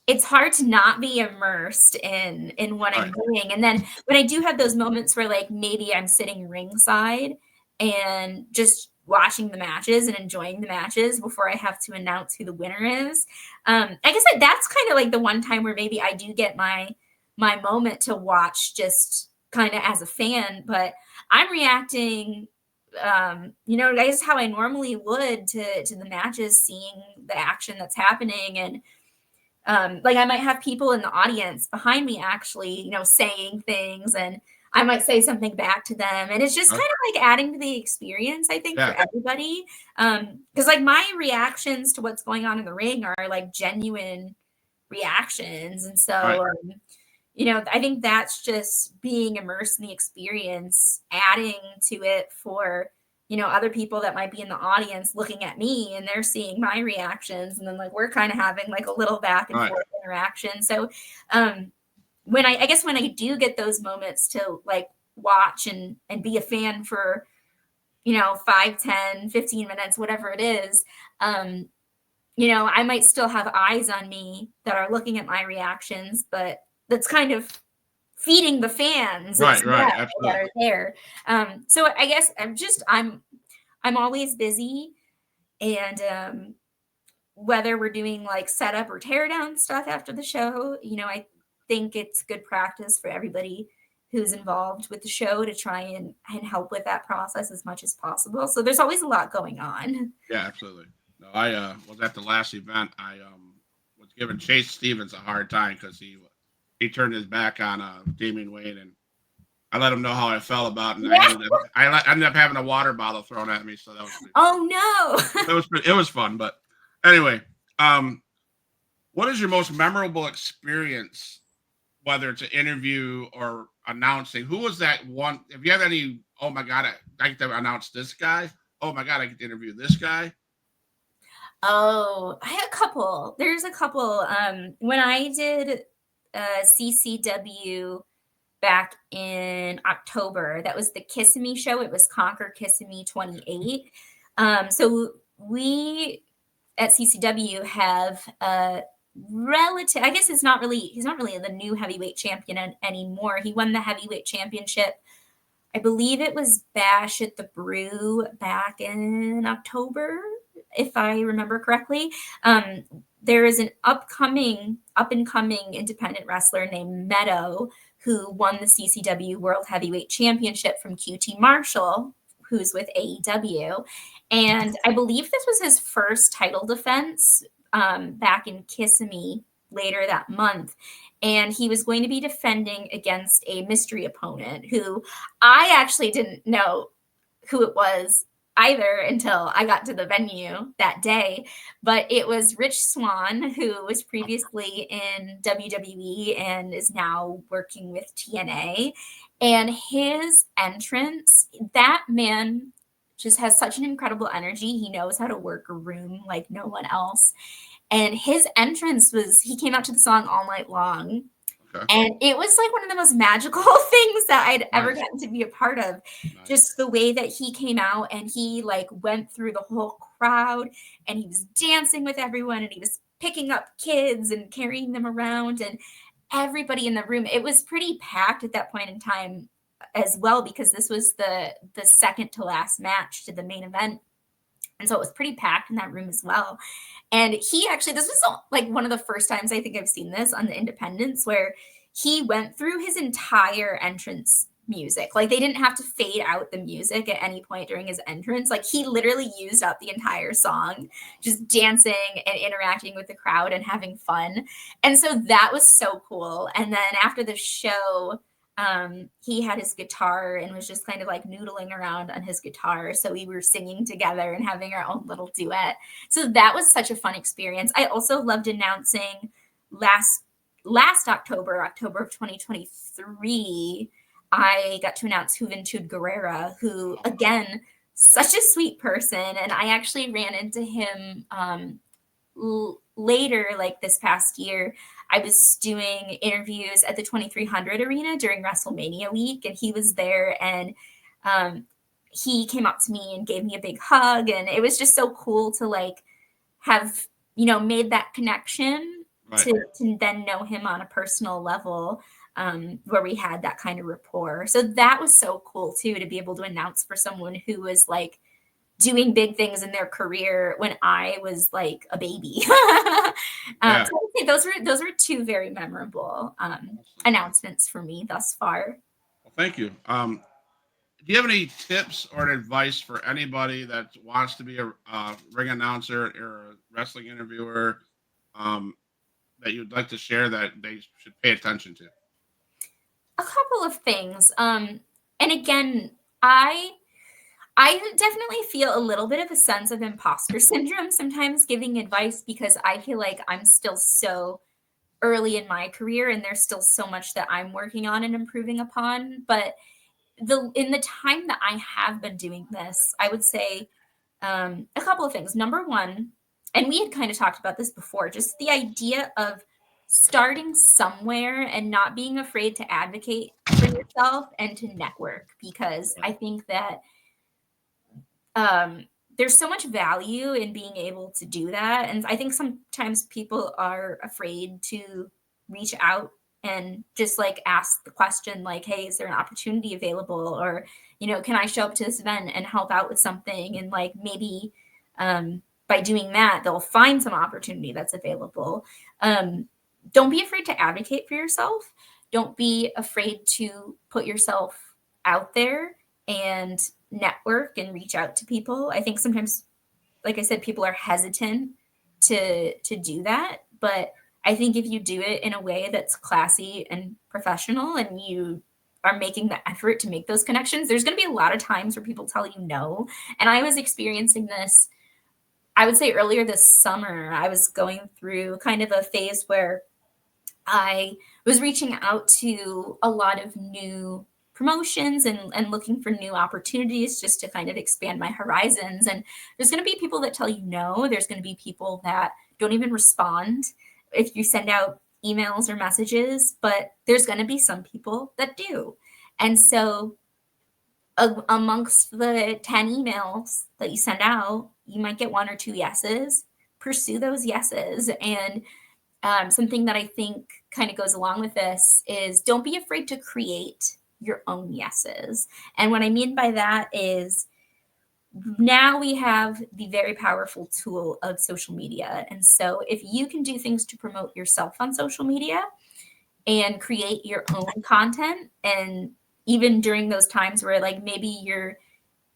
it's hard to not be immersed in what I'm doing. And then when I do have those moments where like maybe I'm sitting ringside and just watching the matches and enjoying the matches before I have to announce who the winner is, I guess that's kind of like the one time where maybe I do get my moment to watch just kind of as a fan, but I'm reacting I guess how I normally would to the matches, seeing the action that's happening. And like I might have people in the audience behind me actually, saying things, and I might say something back to them. And it's just kind of like adding to the experience, I think, for everybody. Because like my reactions to what's going on in the ring are like genuine reactions. And so, I think that's just being immersed in the experience, adding to it for, other people that might be in the audience looking at me and they're seeing my reactions. And then like, we're kind of having like a little back and forth interaction. So when I do get those moments to like watch and be a fan for, 5, 10, 15 minutes, whatever it is, I might still have eyes on me that are looking at my reactions, but that's kind of feeding the fans that are there. So I guess I'm always busy, and whether we're doing like setup or tear down stuff after the show, I think it's good practice for everybody who's involved with the show to try and help with that process as much as possible. So there's always a lot going on. Yeah, absolutely. No, I was at the last event. I was giving Chase Stevens a hard time because he turned his back on Damian Wayne, and I let him know how I felt about it. And Yeah. I ended up having a water bottle thrown at me, so that was pretty, Oh no. it was fun. But anyway, what is your most memorable experience, whether it's an interview or announcing? Who was that one? If you have any, oh my God, I get to announce this guy. Oh my God, I get to interview this guy. Oh, I had a couple. There's a couple. When I did CCW back in October, that was the Kissimmee show. It was Conquer Kissimmee 28. So we at CCW have a relative, I guess he's not really the new heavyweight champion anymore. He won the heavyweight championship. I believe it was Bash at the Brew back in October, if I remember correctly. There is an up and coming independent wrestler named Meadow who won the CCW World Heavyweight Championship from QT Marshall, who's with AEW. And I believe this was his first title defense back in Kissimmee later that month. And he was going to be defending against a mystery opponent who I actually didn't know who it was either until I got to the venue that day. But it was Rich Swann, who was previously in WWE and is now working with TNA. And his entrance, that man just has such an incredible energy. He knows how to work a room like no one else. And his entrance he came out to the song All Night Long. Okay. And it was like one of the most magical things that I'd ever gotten to be a part of. Nice. Just the way that he came out and he like went through the whole crowd and he was dancing with everyone and he was picking up kids and carrying them around and everybody in the room. It was pretty packed at that point in time as well, because this was the second to last match to the main event. And so it was pretty packed in that room as well. And he actually, this was like one of the first times I think I've seen this on the independents, where he went through his entire entrance music. Like they didn't have to fade out the music at any point during his entrance. Like he literally used up the entire song, just dancing and interacting with the crowd and having fun. And so that was so cool. And then after the show, he had his guitar and was just kind of like noodling around on his guitar. So we were singing together and having our own little duet. So that was such a fun experience. I also loved announcing last October of 2023, I got to announce Juventud Guerrera, who again, such a sweet person. And I actually ran into him, later, like this past year. I was doing interviews at the 2300 arena during WrestleMania week, and he was there, and he came up to me and gave me a big hug, and it was just so cool to like have, made that connection, right, to then know him on a personal level, where we had that kind of rapport. So that was so cool too, to be able to announce for someone who was like doing big things in their career when I was like a baby. Yeah. So I think those were two very memorable announcements for me thus far. Well, thank you. Do you have any tips or advice for anybody that wants to be a ring announcer or a wrestling interviewer, that you'd like to share that they should pay attention to? A couple of things. And again, I definitely feel a little bit of a sense of imposter syndrome sometimes giving advice, because I feel like I'm still so early in my career and there's still so much that I'm working on and improving upon. But in the time that I have been doing this, I would say a couple of things. Number one, and we had kind of talked about this before, just the idea of starting somewhere and not being afraid to advocate for yourself and to network, because I think that there's so much value in being able to do that. And I think sometimes people are afraid to reach out and just like ask the question like, hey, is there an opportunity available? Or, can I show up to this event and help out with something? And like, maybe by doing that, they'll find some opportunity that's available. Don't be afraid to advocate for yourself. don't be afraid to put yourself out there and network and reach out to people. I think sometimes, like I said, people are hesitant to do that, but I think if you do it in a way that's classy and professional and you are making the effort to make those connections, there's going to be a lot of times where people tell you no. And I was experiencing this, I would say earlier this summer. I was going through kind of a phase where I was reaching out to a lot of new promotions and looking for new opportunities just to kind of expand my horizons. And there's going to be people that tell you no. There's going to be people that don't even respond if you send out emails or messages, but there's going to be some people that do. And so amongst the 10 emails that you send out, you might get one or two yeses. Pursue those yeses. And something that I think kind of goes along with this is don't be afraid to create your own yeses. And what I mean by that is now we have the very powerful tool of social media. And so if you can do things to promote yourself on social media and create your own content, and even during those times where like maybe you're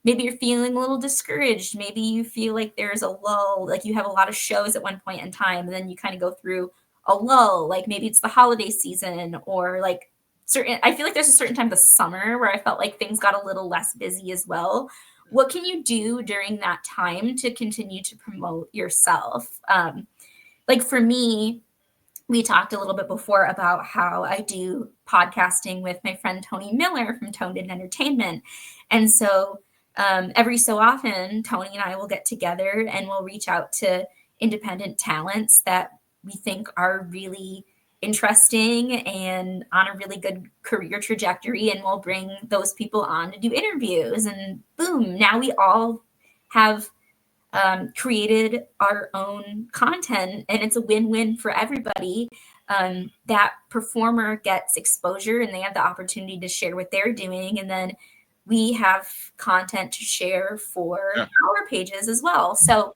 feeling a little discouraged, maybe you feel like there's a lull, like you have a lot of shows at one point in time and then you kind of go through a lull, like maybe it's the holiday season, or like I feel like there's a certain time of the summer where I felt like things got a little less busy as well. What can you do during that time to continue to promote yourself? Like for me, we talked a little bit before about how I do podcasting with my friend Tony Miller from Toned In Entertainment. And so every so often, Tony and I will get together and we'll reach out to independent talents that we think are really interesting and on a really good career trajectory, and we'll bring those people on to do interviews, and boom, now we all have created our own content, and it's a win-win for everybody. That performer gets exposure and they have the opportunity to share what they're doing, and then we have content to share for our pages as well. So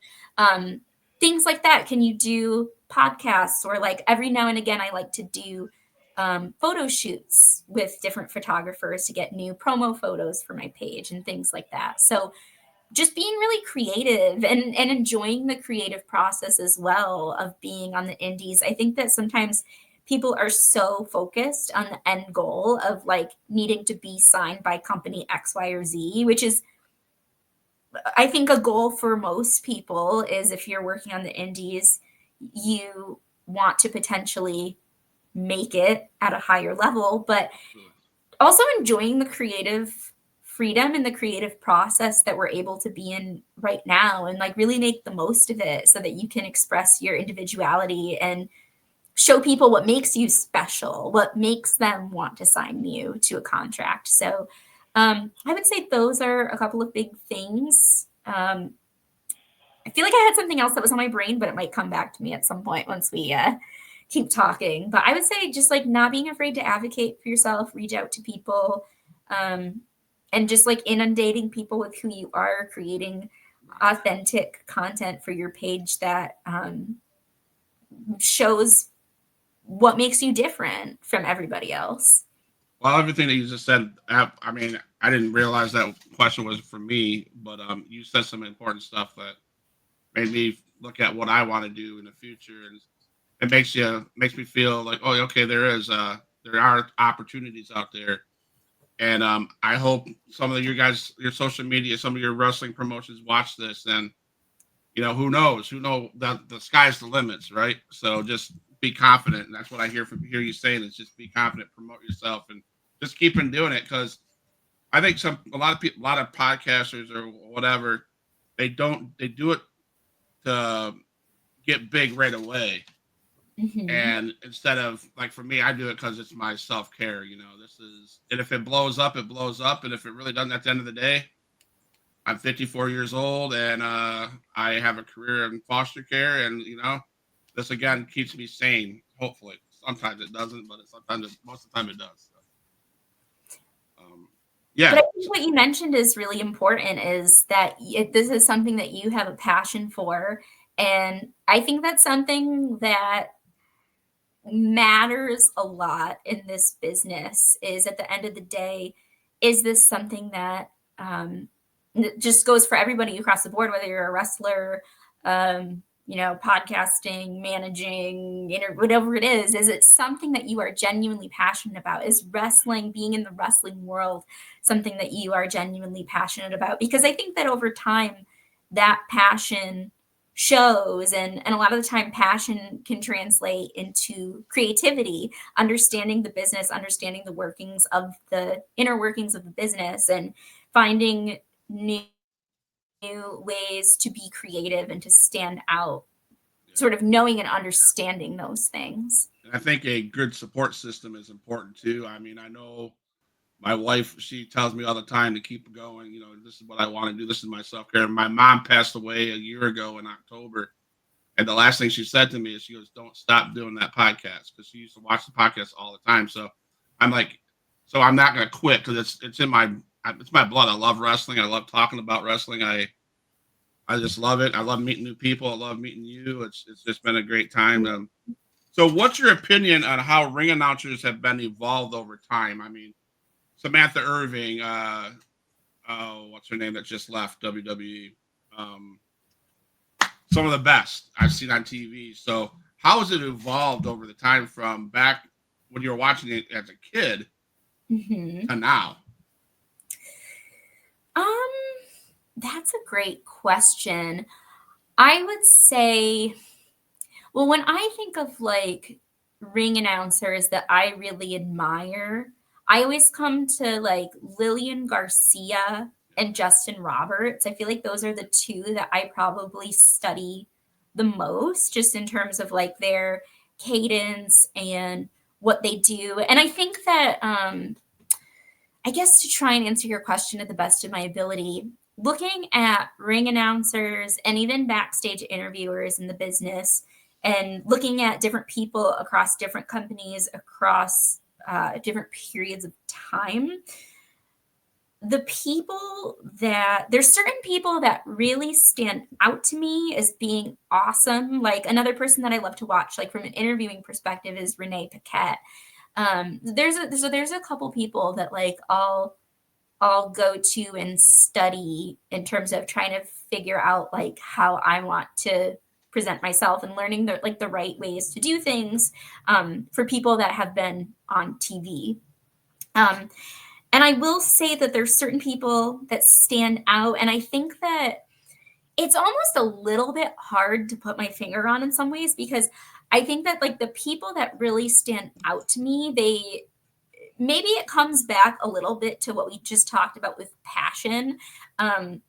things like that. Can you do podcasts, or like every now and again I like to do photo shoots with different photographers to get new promo photos for my page and things like that. So just being really creative and enjoying the creative process as well of being on the indies. I think that sometimes people are so focused on the end goal of like needing to be signed by company X, Y, or Z, which is, I think, a goal for most people is if you're working on the indies, you want to potentially make it at a higher level, but also enjoying the creative freedom and the creative process that we're able to be in right now, and like really make the most of it so that you can express your individuality and show people what makes you special, what makes them want to sign you to a contract. So I would say those are a couple of big things. I feel like I had something else that was on my brain, but it might come back to me at some point once we keep talking. But I would say just like not being afraid to advocate for yourself, reach out to people, and just like inundating people with who you are, creating authentic content for your page that shows what makes you different from everybody else. Well, everything that you just said, I mean, I didn't realize that question was for me, but you said some important stuff that made me look at what I want to do in the future, and it makes me feel like, oh, okay, there are opportunities out there, and I hope some of your social media, some of your wrestling promotions watch this, and who knows, that the sky's the limits, right? So just be confident, and that's what I hear you saying is just be confident, promote yourself, and just keep on doing it, because I think a lot of podcasters or whatever, they do it to get big right away. Mm-hmm. And instead of, like, for me, I do it because it's my self-care, and if it blows up, it blows up. And if it really doesn't, at the end of the day, I'm 54 years old and I have a career in foster care, and, this again keeps me sane. Hopefully. Sometimes it doesn't, but most of the time it does. So, yeah. But I think what you mentioned is really important, is that this is something that you have a passion for. And I think that's something that matters a lot in this business is, at the end of the day, is this something that just goes for everybody across the board, whether you're a wrestler, podcasting, managing, whatever it is it something that you are genuinely passionate about? Is wrestling, being in the wrestling world, something that you are genuinely passionate about? Because I think that over time, that passion shows, and a lot of the time passion can translate into creativity, understanding the business, understanding the inner workings of the business, and finding new ways to be creative and to stand out, sort of knowing and understanding those things. And I think a good support system is important too. I mean, I know my wife, she tells me all the time to keep going. This is what I want to do. This is my self care. My mom passed away a year ago in October. And the last thing she said to me is, she goes, "Don't stop doing that podcast," because she used to watch the podcast all the time. So I'm like, I'm not going to quit, because it's in my blood. I love wrestling. I love talking about wrestling. I just love it. I love meeting new people. I love meeting you. It's just been a great time. So what's your opinion on how ring announcers have been evolved over time? I mean, Samantha Irving, what's her name that just left WWE? Some of the best I've seen on TV. So how has it evolved over the time from back when you were watching it as a kid to now? That's a great question. I would say, well, when I think of like ring announcers that I really admire, I always come to like Lillian Garcia and Justin Roberts. I feel like those are the two that I probably study the most, just in terms of like their cadence and what they do. And I think that, I guess, to try and answer your question to the best of my ability, looking at ring announcers and even backstage interviewers in the business, and looking at different people across different companies, across different periods of time, there's certain people that really stand out to me as being awesome. Like, another person that I love to watch, like from an interviewing perspective, is Renee Paquette. There's a couple people that like I'll go to and study in terms of trying to figure out like how I want to present myself, and learning the right ways to do things for people that have been on TV. And I will say that there's certain people that stand out, and I think that it's almost a little bit hard to put my finger on in some ways, because I think that like the people that really stand out to me, maybe it comes back a little bit to what we just talked about with passion.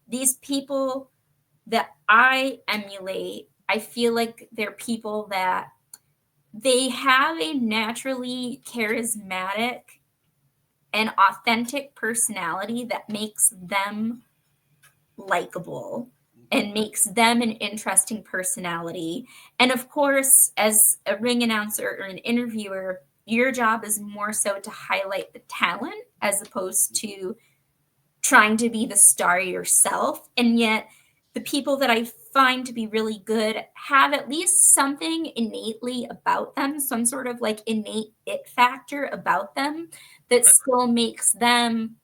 These people that I emulate, I feel like they're people that they have a naturally charismatic and authentic personality that makes them likable and makes them an interesting personality. And of course, as a ring announcer or an interviewer, your job is more so to highlight the talent as opposed to trying to be the star yourself. And yet the people that I find to be really good have at least something innately about them, some sort of like innate it factor about them that still makes them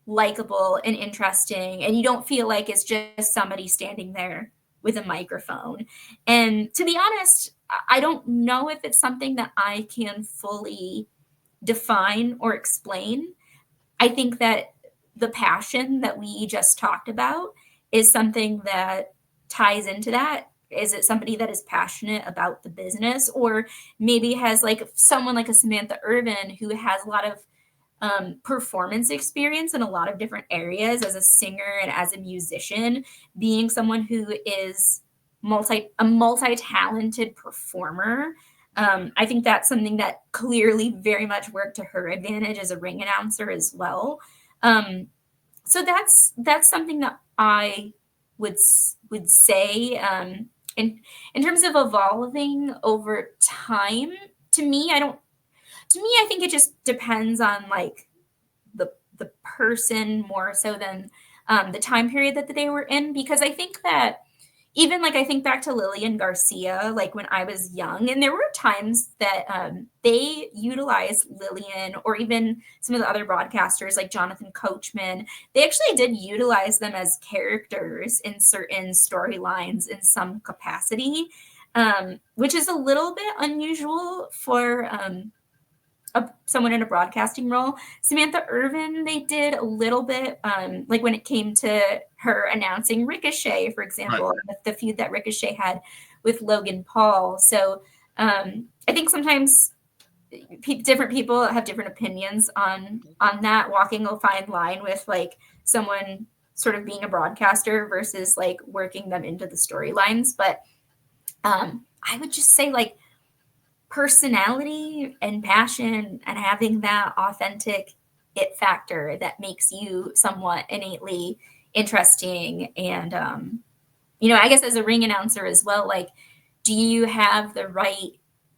likable and interesting. And you don't feel like it's just somebody standing there with a microphone. And to be honest, I don't know if it's something that I can fully define or explain. I think that the passion that we just talked about is something that ties into that. Is it somebody that is passionate about the business, or maybe has like someone like a Samantha Irvin who has a lot of performance experience in a lot of different areas as a singer and as a musician, being someone who is a multi-talented performer. I think that's something that clearly very much worked to her advantage as a ring announcer as well. So that's something that I would say. In terms of evolving over time, to me, I think it just depends on like the person more so than the time period that they were in, because I think that even like I think back to Lillian Garcia, like when I was young, and there were times that they utilized Lillian or even some of the other broadcasters like Jonathan Coachman. They actually did utilize them as characters in certain storylines in some capacity, which is a little bit unusual for someone in a broadcasting role. Samantha Irvin, they did a little bit, like when it came to her announcing Ricochet, for example, the feud that Ricochet had with Logan Paul. So I think sometimes different people have different opinions on that, walking a fine line with like someone sort of being a broadcaster versus like working them into the storylines. But I would just say like personality and passion and having that authentic it factor that makes you somewhat innately interesting. And I guess as a ring announcer as well, like, do you have the right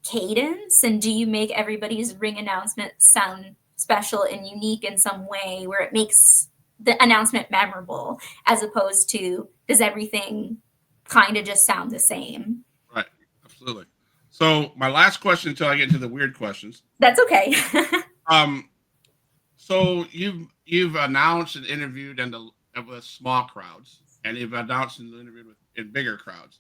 cadence, and do you make everybody's ring announcement sound special and unique in some way where it makes the announcement memorable, as opposed to does everything kind of just sound the same? Right. Absolutely. So my last question until I get into the weird questions. That's okay. So you've announced and interviewed with small crowds, and you've announced and interviewed in bigger crowds.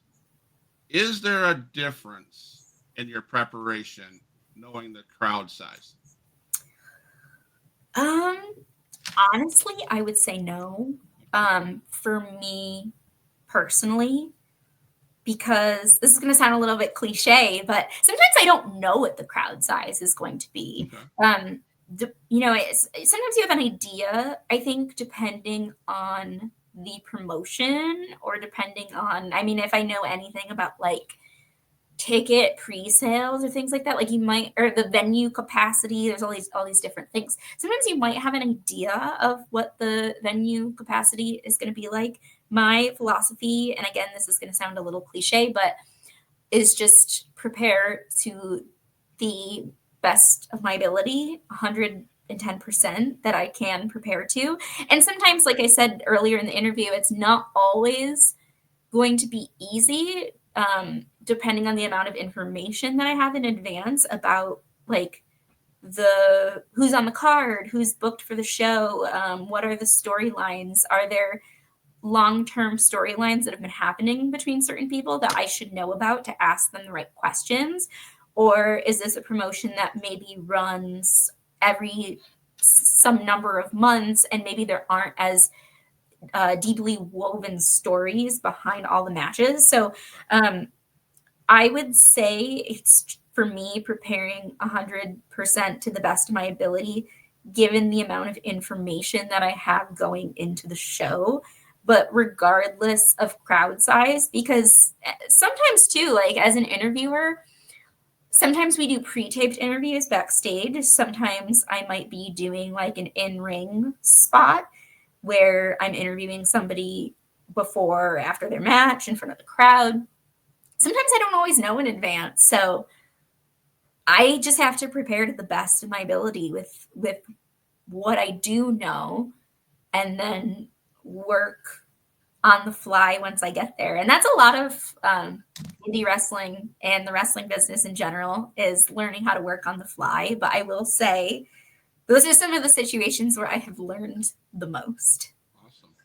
Is there a difference in your preparation knowing the crowd size? Honestly, I would say no. For me personally, because this is going to sound a little bit cliche, but sometimes I don't know what the crowd size is going to be. Okay. Sometimes you have an idea, I think, depending on the promotion or depending on, if I know anything about like ticket pre-sales or things like that, like you might, or the venue capacity, there's all these different things. Sometimes you might have an idea of what the venue capacity is going to be like. My philosophy, and again, this is going to sound a little cliche, but is just prepare to the best of my ability, 110% that I can prepare to. And sometimes, like I said earlier in the interview, it's not always going to be easy, depending on the amount of information that I have in advance about like who's on the card, who's booked for the show, what are the storylines, are there long-term storylines that have been happening between certain people that I should know about to ask them the right questions? Or is this a promotion that maybe runs every some number of months and maybe there aren't as deeply woven stories behind all the matches? So I would say it's, for me, preparing 100% to the best of my ability, given the amount of information that I have going into the show. But regardless of crowd size, because sometimes too, like as an interviewer, sometimes we do pre-taped interviews backstage. Sometimes I might be doing like an in-ring spot where I'm interviewing somebody before or after their match in front of the crowd. Sometimes I don't always know in advance. So I just have to prepare to the best of my ability with what I do know, and then work on the fly once I get there. And that's a lot of indie wrestling and the wrestling business in general, is learning how to work on the fly. But I will say those are some of the situations where I have learned the most. Awesome.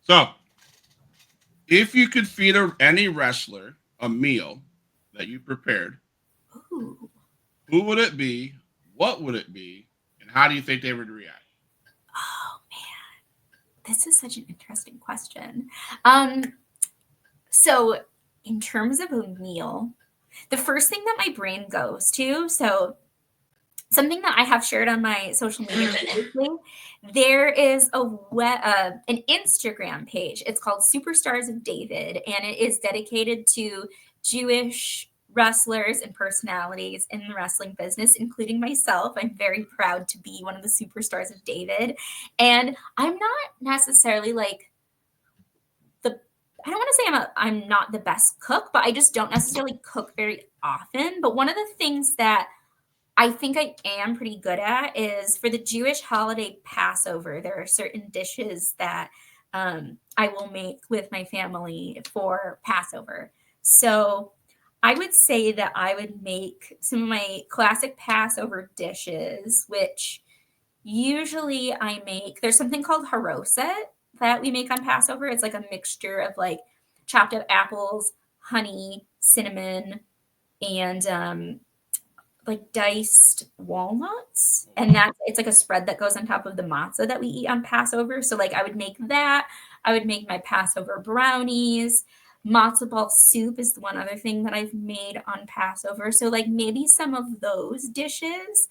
So if you could feed any wrestler a meal that you prepared, Ooh. Who would it be? What would it be? And how do you think they would react? Oh, man. This is such an interesting question. So in terms of a meal, the first thing that my brain goes to, so something that I have shared on my social media, there is an Instagram page. It's called Superstars of David, and it is dedicated to Jewish wrestlers and personalities in the wrestling business, including myself. I'm very proud to be one of the Superstars of David. And I'm not necessarily like I don't want to say I'm not the best cook, but I just don't necessarily cook very often. But one of the things that I think I am pretty good at is, for the Jewish holiday Passover, there are certain dishes that I will make with my family for Passover. So I would say that I would make some of my classic Passover dishes, which usually I make. There's something called haroset that we make on Passover. It's like a mixture of like chopped up apples, honey, cinnamon, and like diced walnuts. And it's like a spread that goes on top of the matzah that we eat on Passover. So like I would make that. I would make my Passover brownies. Matzo ball soup is the one other thing that I've made on Passover. So like maybe some of those dishes.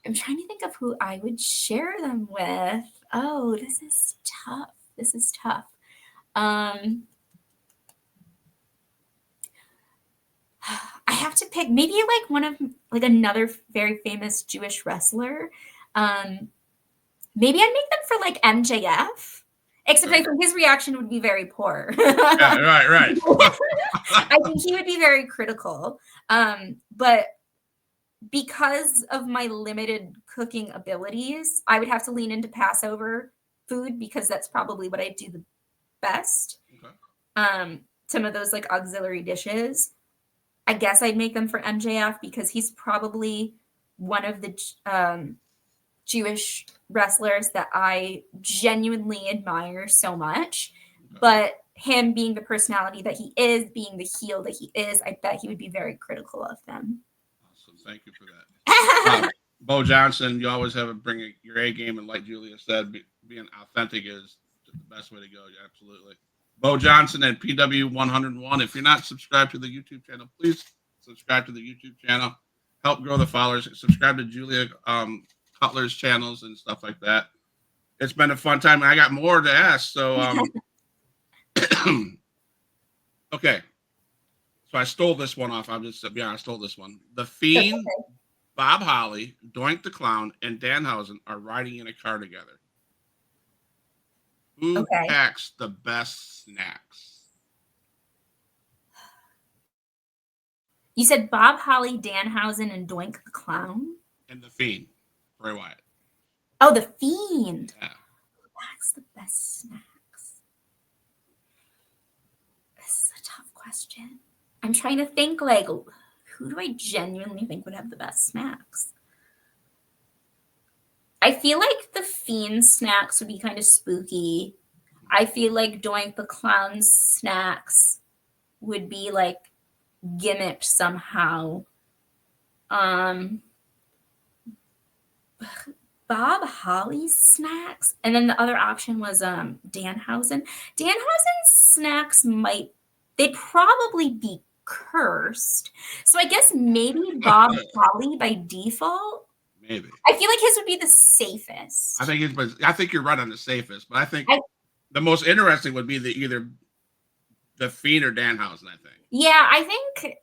I'm trying to think of who I would share them with. Oh, this is tough. This is tough. I have to pick maybe like one of like another very famous Jewish wrestler. Maybe I'd make them for like MJF, except I think his reaction would be very poor. Yeah, right. I think he would be very critical. But because of my limited cooking abilities, I would have to lean into Passover food because that's probably what I do the best. Okay. Some of those like auxiliary dishes, I guess I'd make them for MJF because he's probably one of the Jewish wrestlers that I genuinely admire so much. Okay. But him being the personality that he is, being the heel that he is, I bet he would be very critical of them. Awesome. Thank you for that. Bo Johnson, you always have to bring your A game, and like Julia said, being authentic is the best way to go. Yeah, absolutely. Bo Johnson and PW101. If you're not subscribed to the YouTube channel, please subscribe to the YouTube channel. Help grow the followers. Subscribe to Julia Cutler's channels and stuff like that. It's been a fun time. I got more to ask. So, okay. So I stole this one off. I stole this one. The Fiend, Bob Holly, Doink the Clown, and Danhausen are riding in a car together. Who packs the best snacks? You said Bob Holly, Danhausen, and Doink the Clown? And the Fiend, Bray Wyatt. Oh, the Fiend. Yeah. Who packs the best snacks? This is a tough question. I'm trying to think, like, who do I genuinely think would have the best snacks? I feel like the Fiend snacks would be kind of spooky. I feel like Doink the Clown's snacks would be like gimmicked somehow. Bob Holly's snacks, and then the other option was Danhausen. Danhausen's snacks they'd probably be cursed. So I guess maybe Bob Holly by default. Maybe. I feel like his would be the safest. I think you're right on the safest, but I think the most interesting would be either the Fiend or Danhausen, I think. Yeah, I think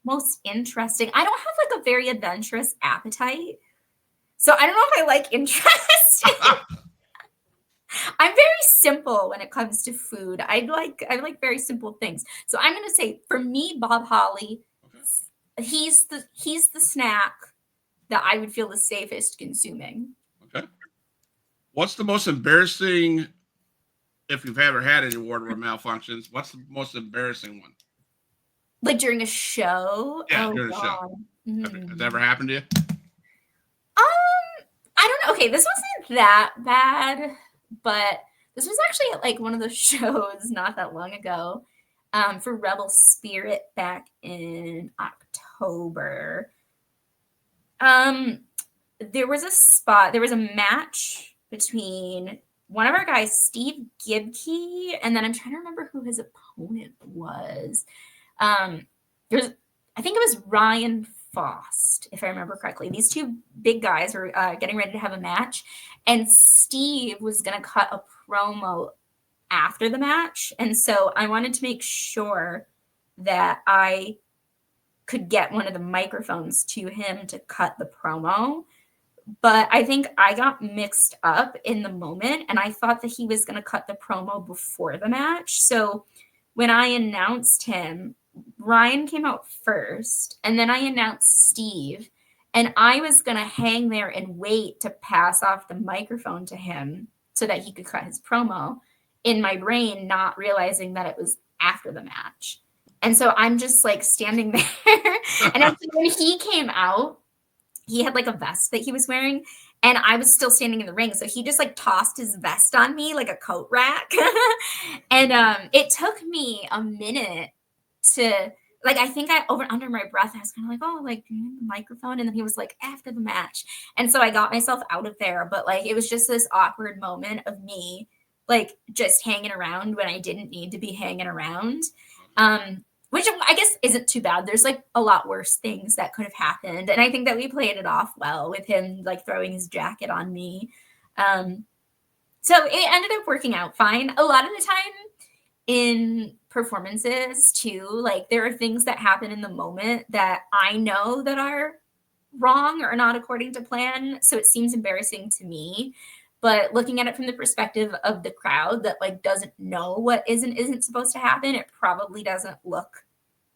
most interesting. I don't have like a very adventurous appetite. So I don't know if I like interesting. I'm very simple when it comes to food. I like very simple things. So I'm gonna say for me, Bob Holly, he's the snack that I would feel the safest consuming. Okay. What's the most embarrassing, if you've ever had any wardrobe malfunctions, what's the most embarrassing one? Like during a show? Yeah, during a show. Mm-hmm. Has that ever happened to you? I don't know. Okay, this wasn't that bad, but this was actually at like one of those shows not that long ago for Rebel Spirit back in October. There was a match between one of our guys, Steve Gibkey, and then I'm trying to remember who his opponent was. I think it was Ryan Faust, if I remember correctly. These two big guys were getting ready to have a match, and Steve was going to cut a promo after the match. And so I wanted to make sure that I could get one of the microphones to him to cut the promo. But I think I got mixed up in the moment, and I thought that he was going to cut the promo before the match. So when I announced him, Ryan came out first, and then I announced Steve, and I was going to hang there and wait to pass off the microphone to him so that he could cut his promo, in my brain, not realizing that it was after the match. And so I'm just like standing there. And actually, when he came out, he had like a vest that he was wearing, and I was still standing in the ring. So he just like tossed his vest on me like a coat rack. And it took me a minute to, like, I think I under my breath, I was kind of like, oh, like, do you need the microphone? And then he was like, after the match. And so I got myself out of there. But like, it was just this awkward moment of me like just hanging around when I didn't need to be hanging around. Which I guess isn't too bad. There's like a lot worse things that could have happened. And I think that we played it off well with him like throwing his jacket on me. So it ended up working out fine. A lot of the time in performances too, like there are things that happen in the moment that I know that are wrong or not according to plan. So it seems embarrassing to me. But looking at it from the perspective of the crowd that like doesn't know what isn't supposed to happen, it probably doesn't look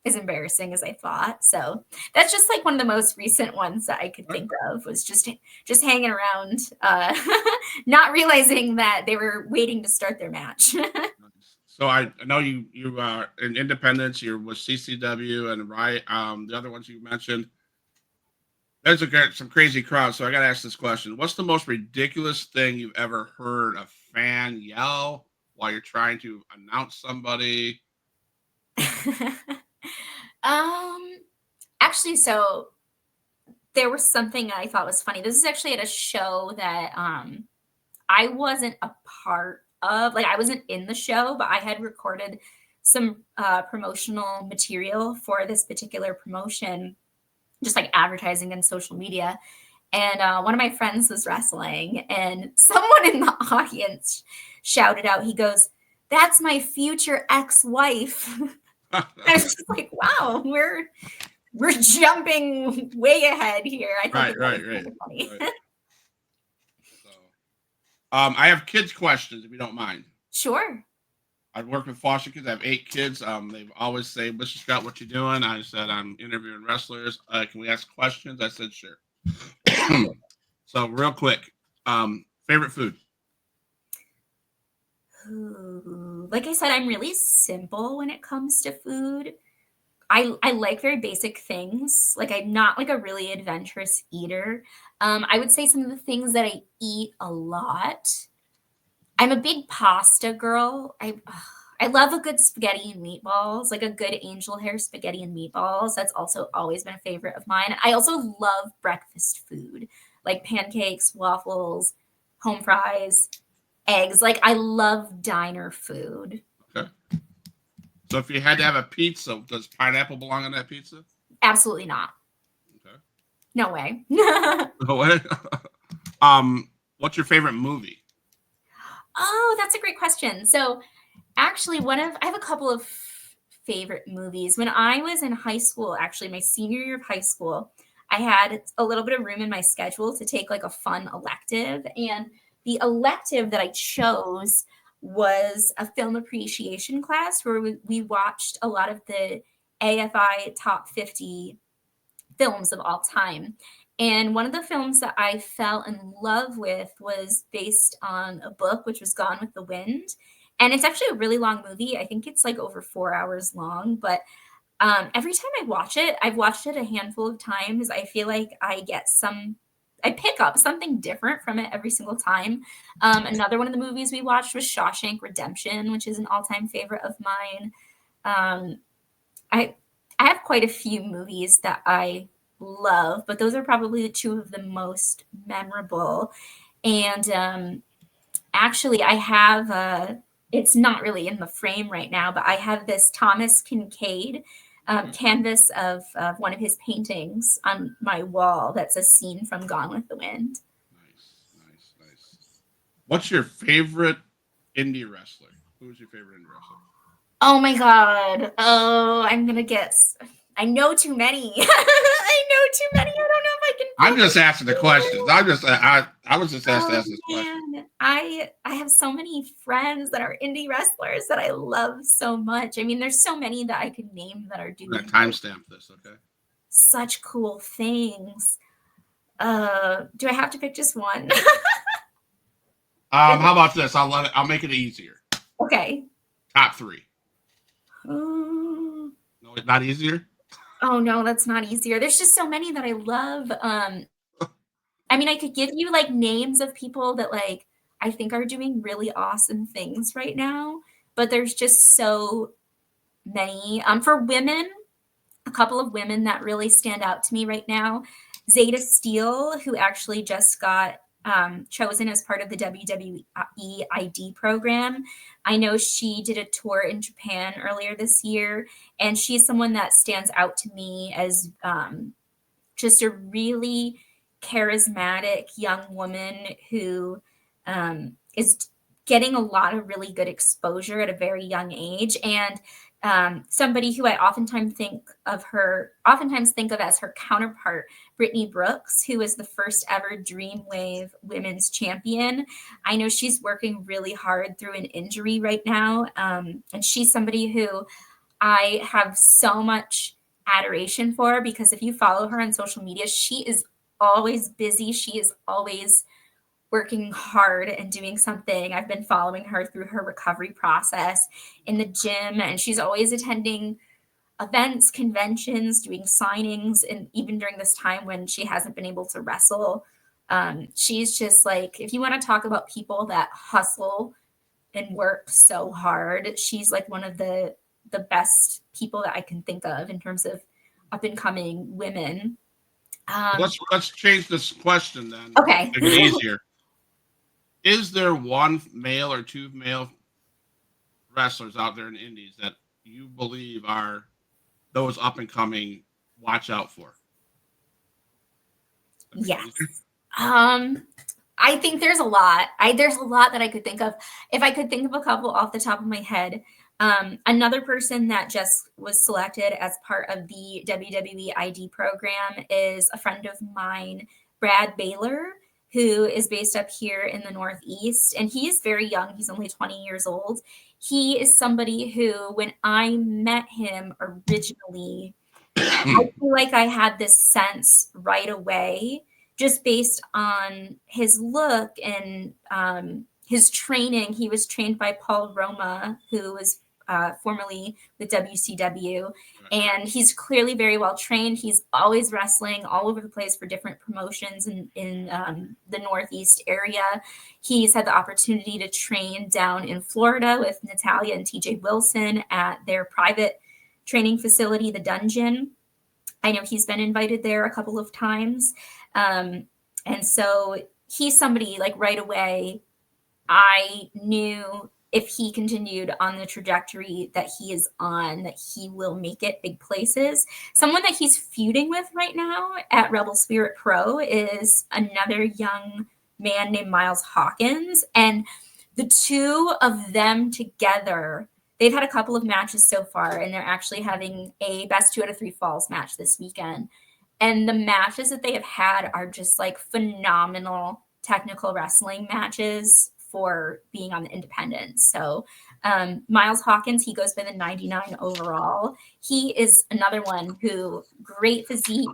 as embarrassing as I thought. So that's just like one of the most recent ones that I could think of, was just hanging around, not realizing that they were waiting to start their match. So I know you in Independence, you're with CCW and Riot, the other ones you mentioned. There's some crazy crowds, so I got to ask this question. What's the most ridiculous thing you've ever heard a fan yell while you're trying to announce somebody? Actually, so there was something I thought was funny. This is actually at a show that I wasn't a part of. Like, I wasn't in the show, but I had recorded some promotional material for this particular promotion, just like advertising and social media. And one of my friends was wrestling, and someone in the audience shouted out, he goes, "That's my future ex-wife." I was just like, wow, we're jumping way ahead here. I thought that was kind of funny. Right. So, I have kids questions, if you don't mind. Sure. I've worked with foster kids. I have 8 kids. They've always say, "Mr. Scott, what you doing?" I said, "I'm interviewing wrestlers. Can we ask questions?" I said, "Sure." So real quick, favorite food? Ooh, like I said, I'm really simple when it comes to food. I like very basic things. Like, I'm not like a really adventurous eater. I would say some of the things that I eat a lot. I'm a big pasta girl. I love a good spaghetti and meatballs, like a good angel hair spaghetti and meatballs. That's also always been a favorite of mine. I also love breakfast food, like pancakes, waffles, home fries, eggs. Like, I love diner food. Okay. So if you had to have a pizza, does pineapple belong on that pizza? Absolutely not. Okay. No way. No way. What's your favorite movie? Oh, that's a great question. So actually, I have a couple of favorite movies. When I was in high school, actually my senior year of high school, I had a little bit of room in my schedule to take like a fun elective. And the elective that I chose was a film appreciation class where we watched a lot of the AFI top 50 films of all time. And one of the films that I fell in love with was based on a book, which was Gone with the Wind. And it's actually a really long movie. I think it's like over 4 hours long. But every time I watch it, I've watched it a handful of times. I feel like I pick up something different from it every single time. Another one of the movies we watched was Shawshank Redemption, which is an all-time favorite of mine. I have quite a few movies that I love, but those are probably the two of the most memorable. And actually, I have it's not really in the frame right now, but I have this Thomas Kincaid canvas of one of his paintings on my wall. That's a scene from Gone with the Wind. Nice. What's your favorite indie wrestler? Who's your favorite indie wrestler? Oh my God. Oh, I'm going to guess. I know too many. I don't know if I can. I'm just asking the questions. I was just asked to ask this question. I have so many friends that are indie wrestlers that I love so much. I mean, there's so many that I could name that are doing Timestamp this, okay? such cool things. Do I have to pick just one? How about this? I'll make it easier. Okay. Top 3. Um, No, it's not easier. oh no, that's not easier. There's just so many that I love. I mean, I could give you like names of people that like I think are doing really awesome things right now, but there's just so many. For women, a couple of women that really stand out to me right now. Zeta Steele, who actually just got chosen as part of the WWE ID program. I know she did a tour in Japan earlier this year, and she's someone that stands out to me as just a really charismatic young woman who is getting a lot of really good exposure at a very young age, and somebody who I oftentimes think of as her counterpart, Brittany Brooks, who is the first ever Dreamwave Women's Champion. I know she's working really hard through an injury right now, and she's somebody who I have so much adoration for, because if you follow her on social media, she is always busy. She is always working hard and doing something. I've been following her through her recovery process in the gym, and she's always attending events, conventions, doing signings, and even during this time when she hasn't been able to wrestle. She's just like, if you want to talk about people that hustle and work so hard, she's like one of the best people that I can think of in terms of up and coming women. Let's change this question then. Okay. Make it easier. Is there one male or two male wrestlers out there in the indies that you believe are those up and coming? Watch out for. Yes. I think there's a lot. There's a lot that I could think of. If I could think of a couple off the top of my head, another person that just was selected as part of the WWE ID program is a friend of mine, Brad Baylor, who is based up here in the Northeast. And he is very young. He's only 20 years old. He is somebody who, when I met him originally, I feel like I had this sense right away, just based on his look and his training. He was trained by Paul Roma, who was formerly with WCW, and he's clearly very well trained. He's always wrestling all over the place for different promotions in the Northeast area. He's had the opportunity to train down in Florida with Natalia and TJ Wilson at their private training facility, the Dungeon. I know he's been invited there a couple of times. And so he's somebody like right away, I knew if he continued on the trajectory that he is on, that he will make it big places. Someone that he's feuding with right now at Rebel Spirit Pro is another young man named Miles Hawkins. And the two of them together, they've had a couple of matches so far, and they're actually having a best 2 out of 3 falls match this weekend. And the matches that they have had are just like phenomenal technical wrestling matches for being on the independent. So Miles Hawkins, he goes by the 99 overall. He is another one who, great physique,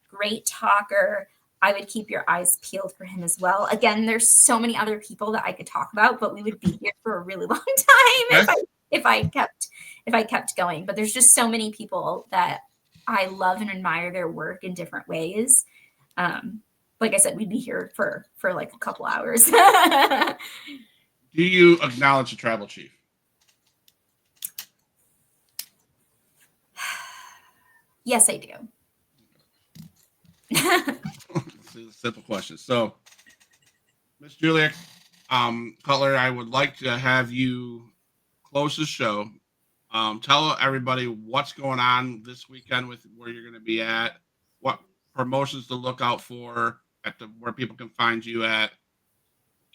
great talker. I would keep your eyes peeled for him as well. Again, there's so many other people that I could talk about, but we would be here for a really long time if I kept going. But there's just so many people that I love and admire their work in different ways. Like I said, we'd be here for like a couple hours. Do you acknowledge the tribal chief? Yes, I do. It's a simple question. So, Miss Julie Cutler, I would like to have you close the show. Tell everybody what's going on this weekend with where you're going to be at, what promotions to look out for where people can find you at.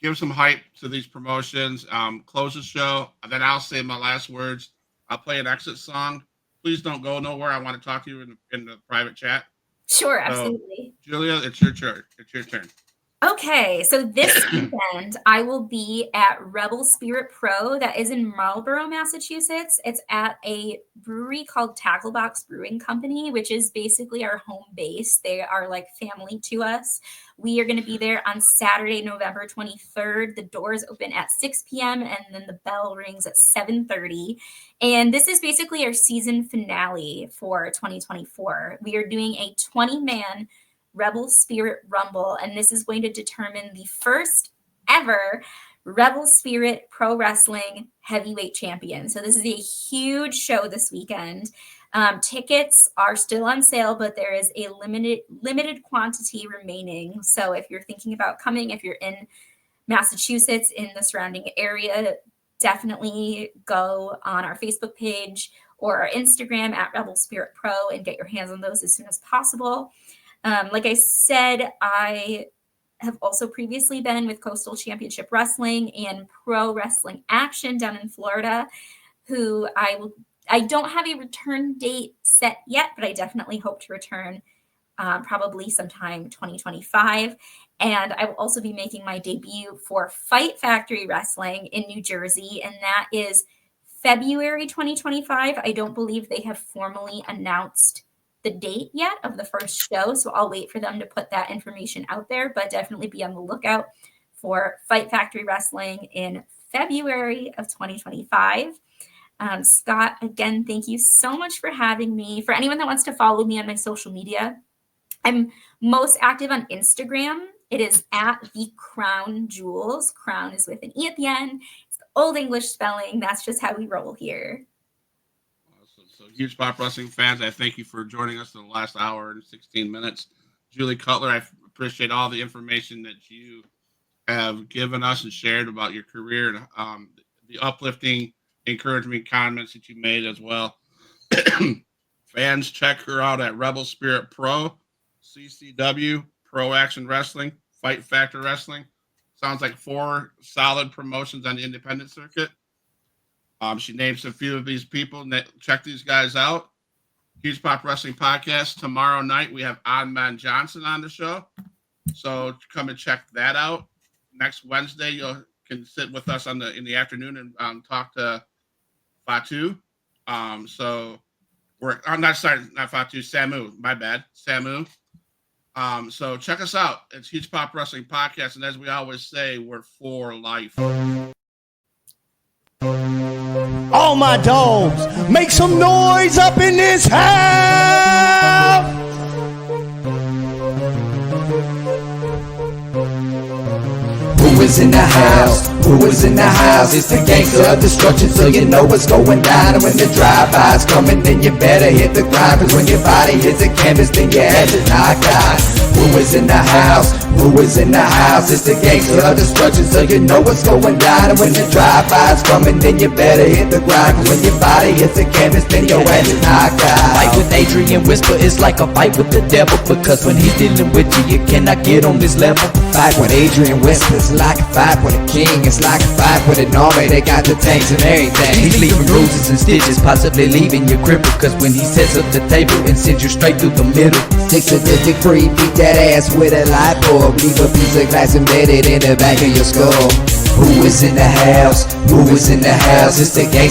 Give some hype to these promotions. Close the show. And then I'll say my last words. I'll play an exit song. Please don't go nowhere. I want to talk to you in the private chat. Sure, absolutely. Julia, it's your turn. It's your turn. Okay, so this weekend I will be at Rebel Spirit Pro. That is in Marlborough, Massachusetts. It's at a brewery called Tacklebox Brewing Company, which is basically our home base. They are like family to us. We are going to be there on Saturday, November 23rd. The doors open at 6 p.m. and then the bell rings at 7:30. And this is basically our season finale for 2024. We are doing a 20-man Rebel Spirit Rumble, and this is going to determine the first ever Rebel Spirit Pro Wrestling Heavyweight Champion. So this is a huge show this weekend. Tickets are still on sale, but there is a limited quantity remaining. So if you're thinking about coming, if you're in Massachusetts, in the surrounding area, definitely go on our Facebook page or our Instagram at Rebel Spirit Pro and get your hands on those as soon as possible. Like I said, I have also previously been with Coastal Championship Wrestling and Pro Wrestling Action down in Florida, who I don't have a return date set yet, but I definitely hope to return probably sometime 2025. And I will also be making my debut for Fight Factory Wrestling in New Jersey, and that is February 2025. I don't believe they have formally announced the date yet of the first show, so I'll wait for them to put that information out there, but definitely be on the lookout for Fight Factory Wrestling in February of 2025. Scott, again, thank you so much for having me. For anyone that wants to follow me on my social media, I'm most active on Instagram. It is at The Crown Jewels. Crown is with an E at the end. It's the old English spelling. That's just how we roll here. So Huge Pop Wrestling fans, I thank you for joining us in the last hour and 16 minutes. Julie Cutler, I appreciate all the information that you have given us and shared about your career and the uplifting, encouraging comments that you made as well. Fans, check her out at Rebel Spirit Pro, CCW, Pro Action Wrestling, Fight Factor Wrestling. Sounds like 4 solid promotions on the independent circuit. She names a few of these people. Check these guys out. Huge Pop Wrestling Podcast. Tomorrow night, we have Odd Man Johnson on the show. So come and check that out. Next Wednesday, you can sit with us in the afternoon and talk to Fatu. So not Fatu, Samu. My bad. Samu. So check us out. It's Huge Pop Wrestling Podcast. And as we always say, we're for life. All my dogs, make some noise up in this house. Who is in the house? Who is in the house? It's the gangster of destruction, so you know what's going down. And when the drive-by's coming, then you better hit the grind. Cause when your body hits the canvas, then your head is knocked out. Who is in the house? Who is in the house? It's the gangster of destruction, so you know what's going down. And when the drive-by's coming, then you better hit the grind. Cause when your body hits the canvas, then your head is knocked out. Fight with Adrian Whisper is like a fight with the devil, because when he's dealing with you, you cannot get on this level. Fight with Adrian Whisper is like a fight with a king. It's like a fight with an army. They got the tanks and everything. He's leaving bruises and stitches, possibly leaving you crippled. Cause when he sets up the table and sends you straight through the middle. 6 sadistic free, beat that ass with a light bulb. Leave a piece of glass embedded in the back of your skull. Who is in the house? Who is in the house? It's the gangster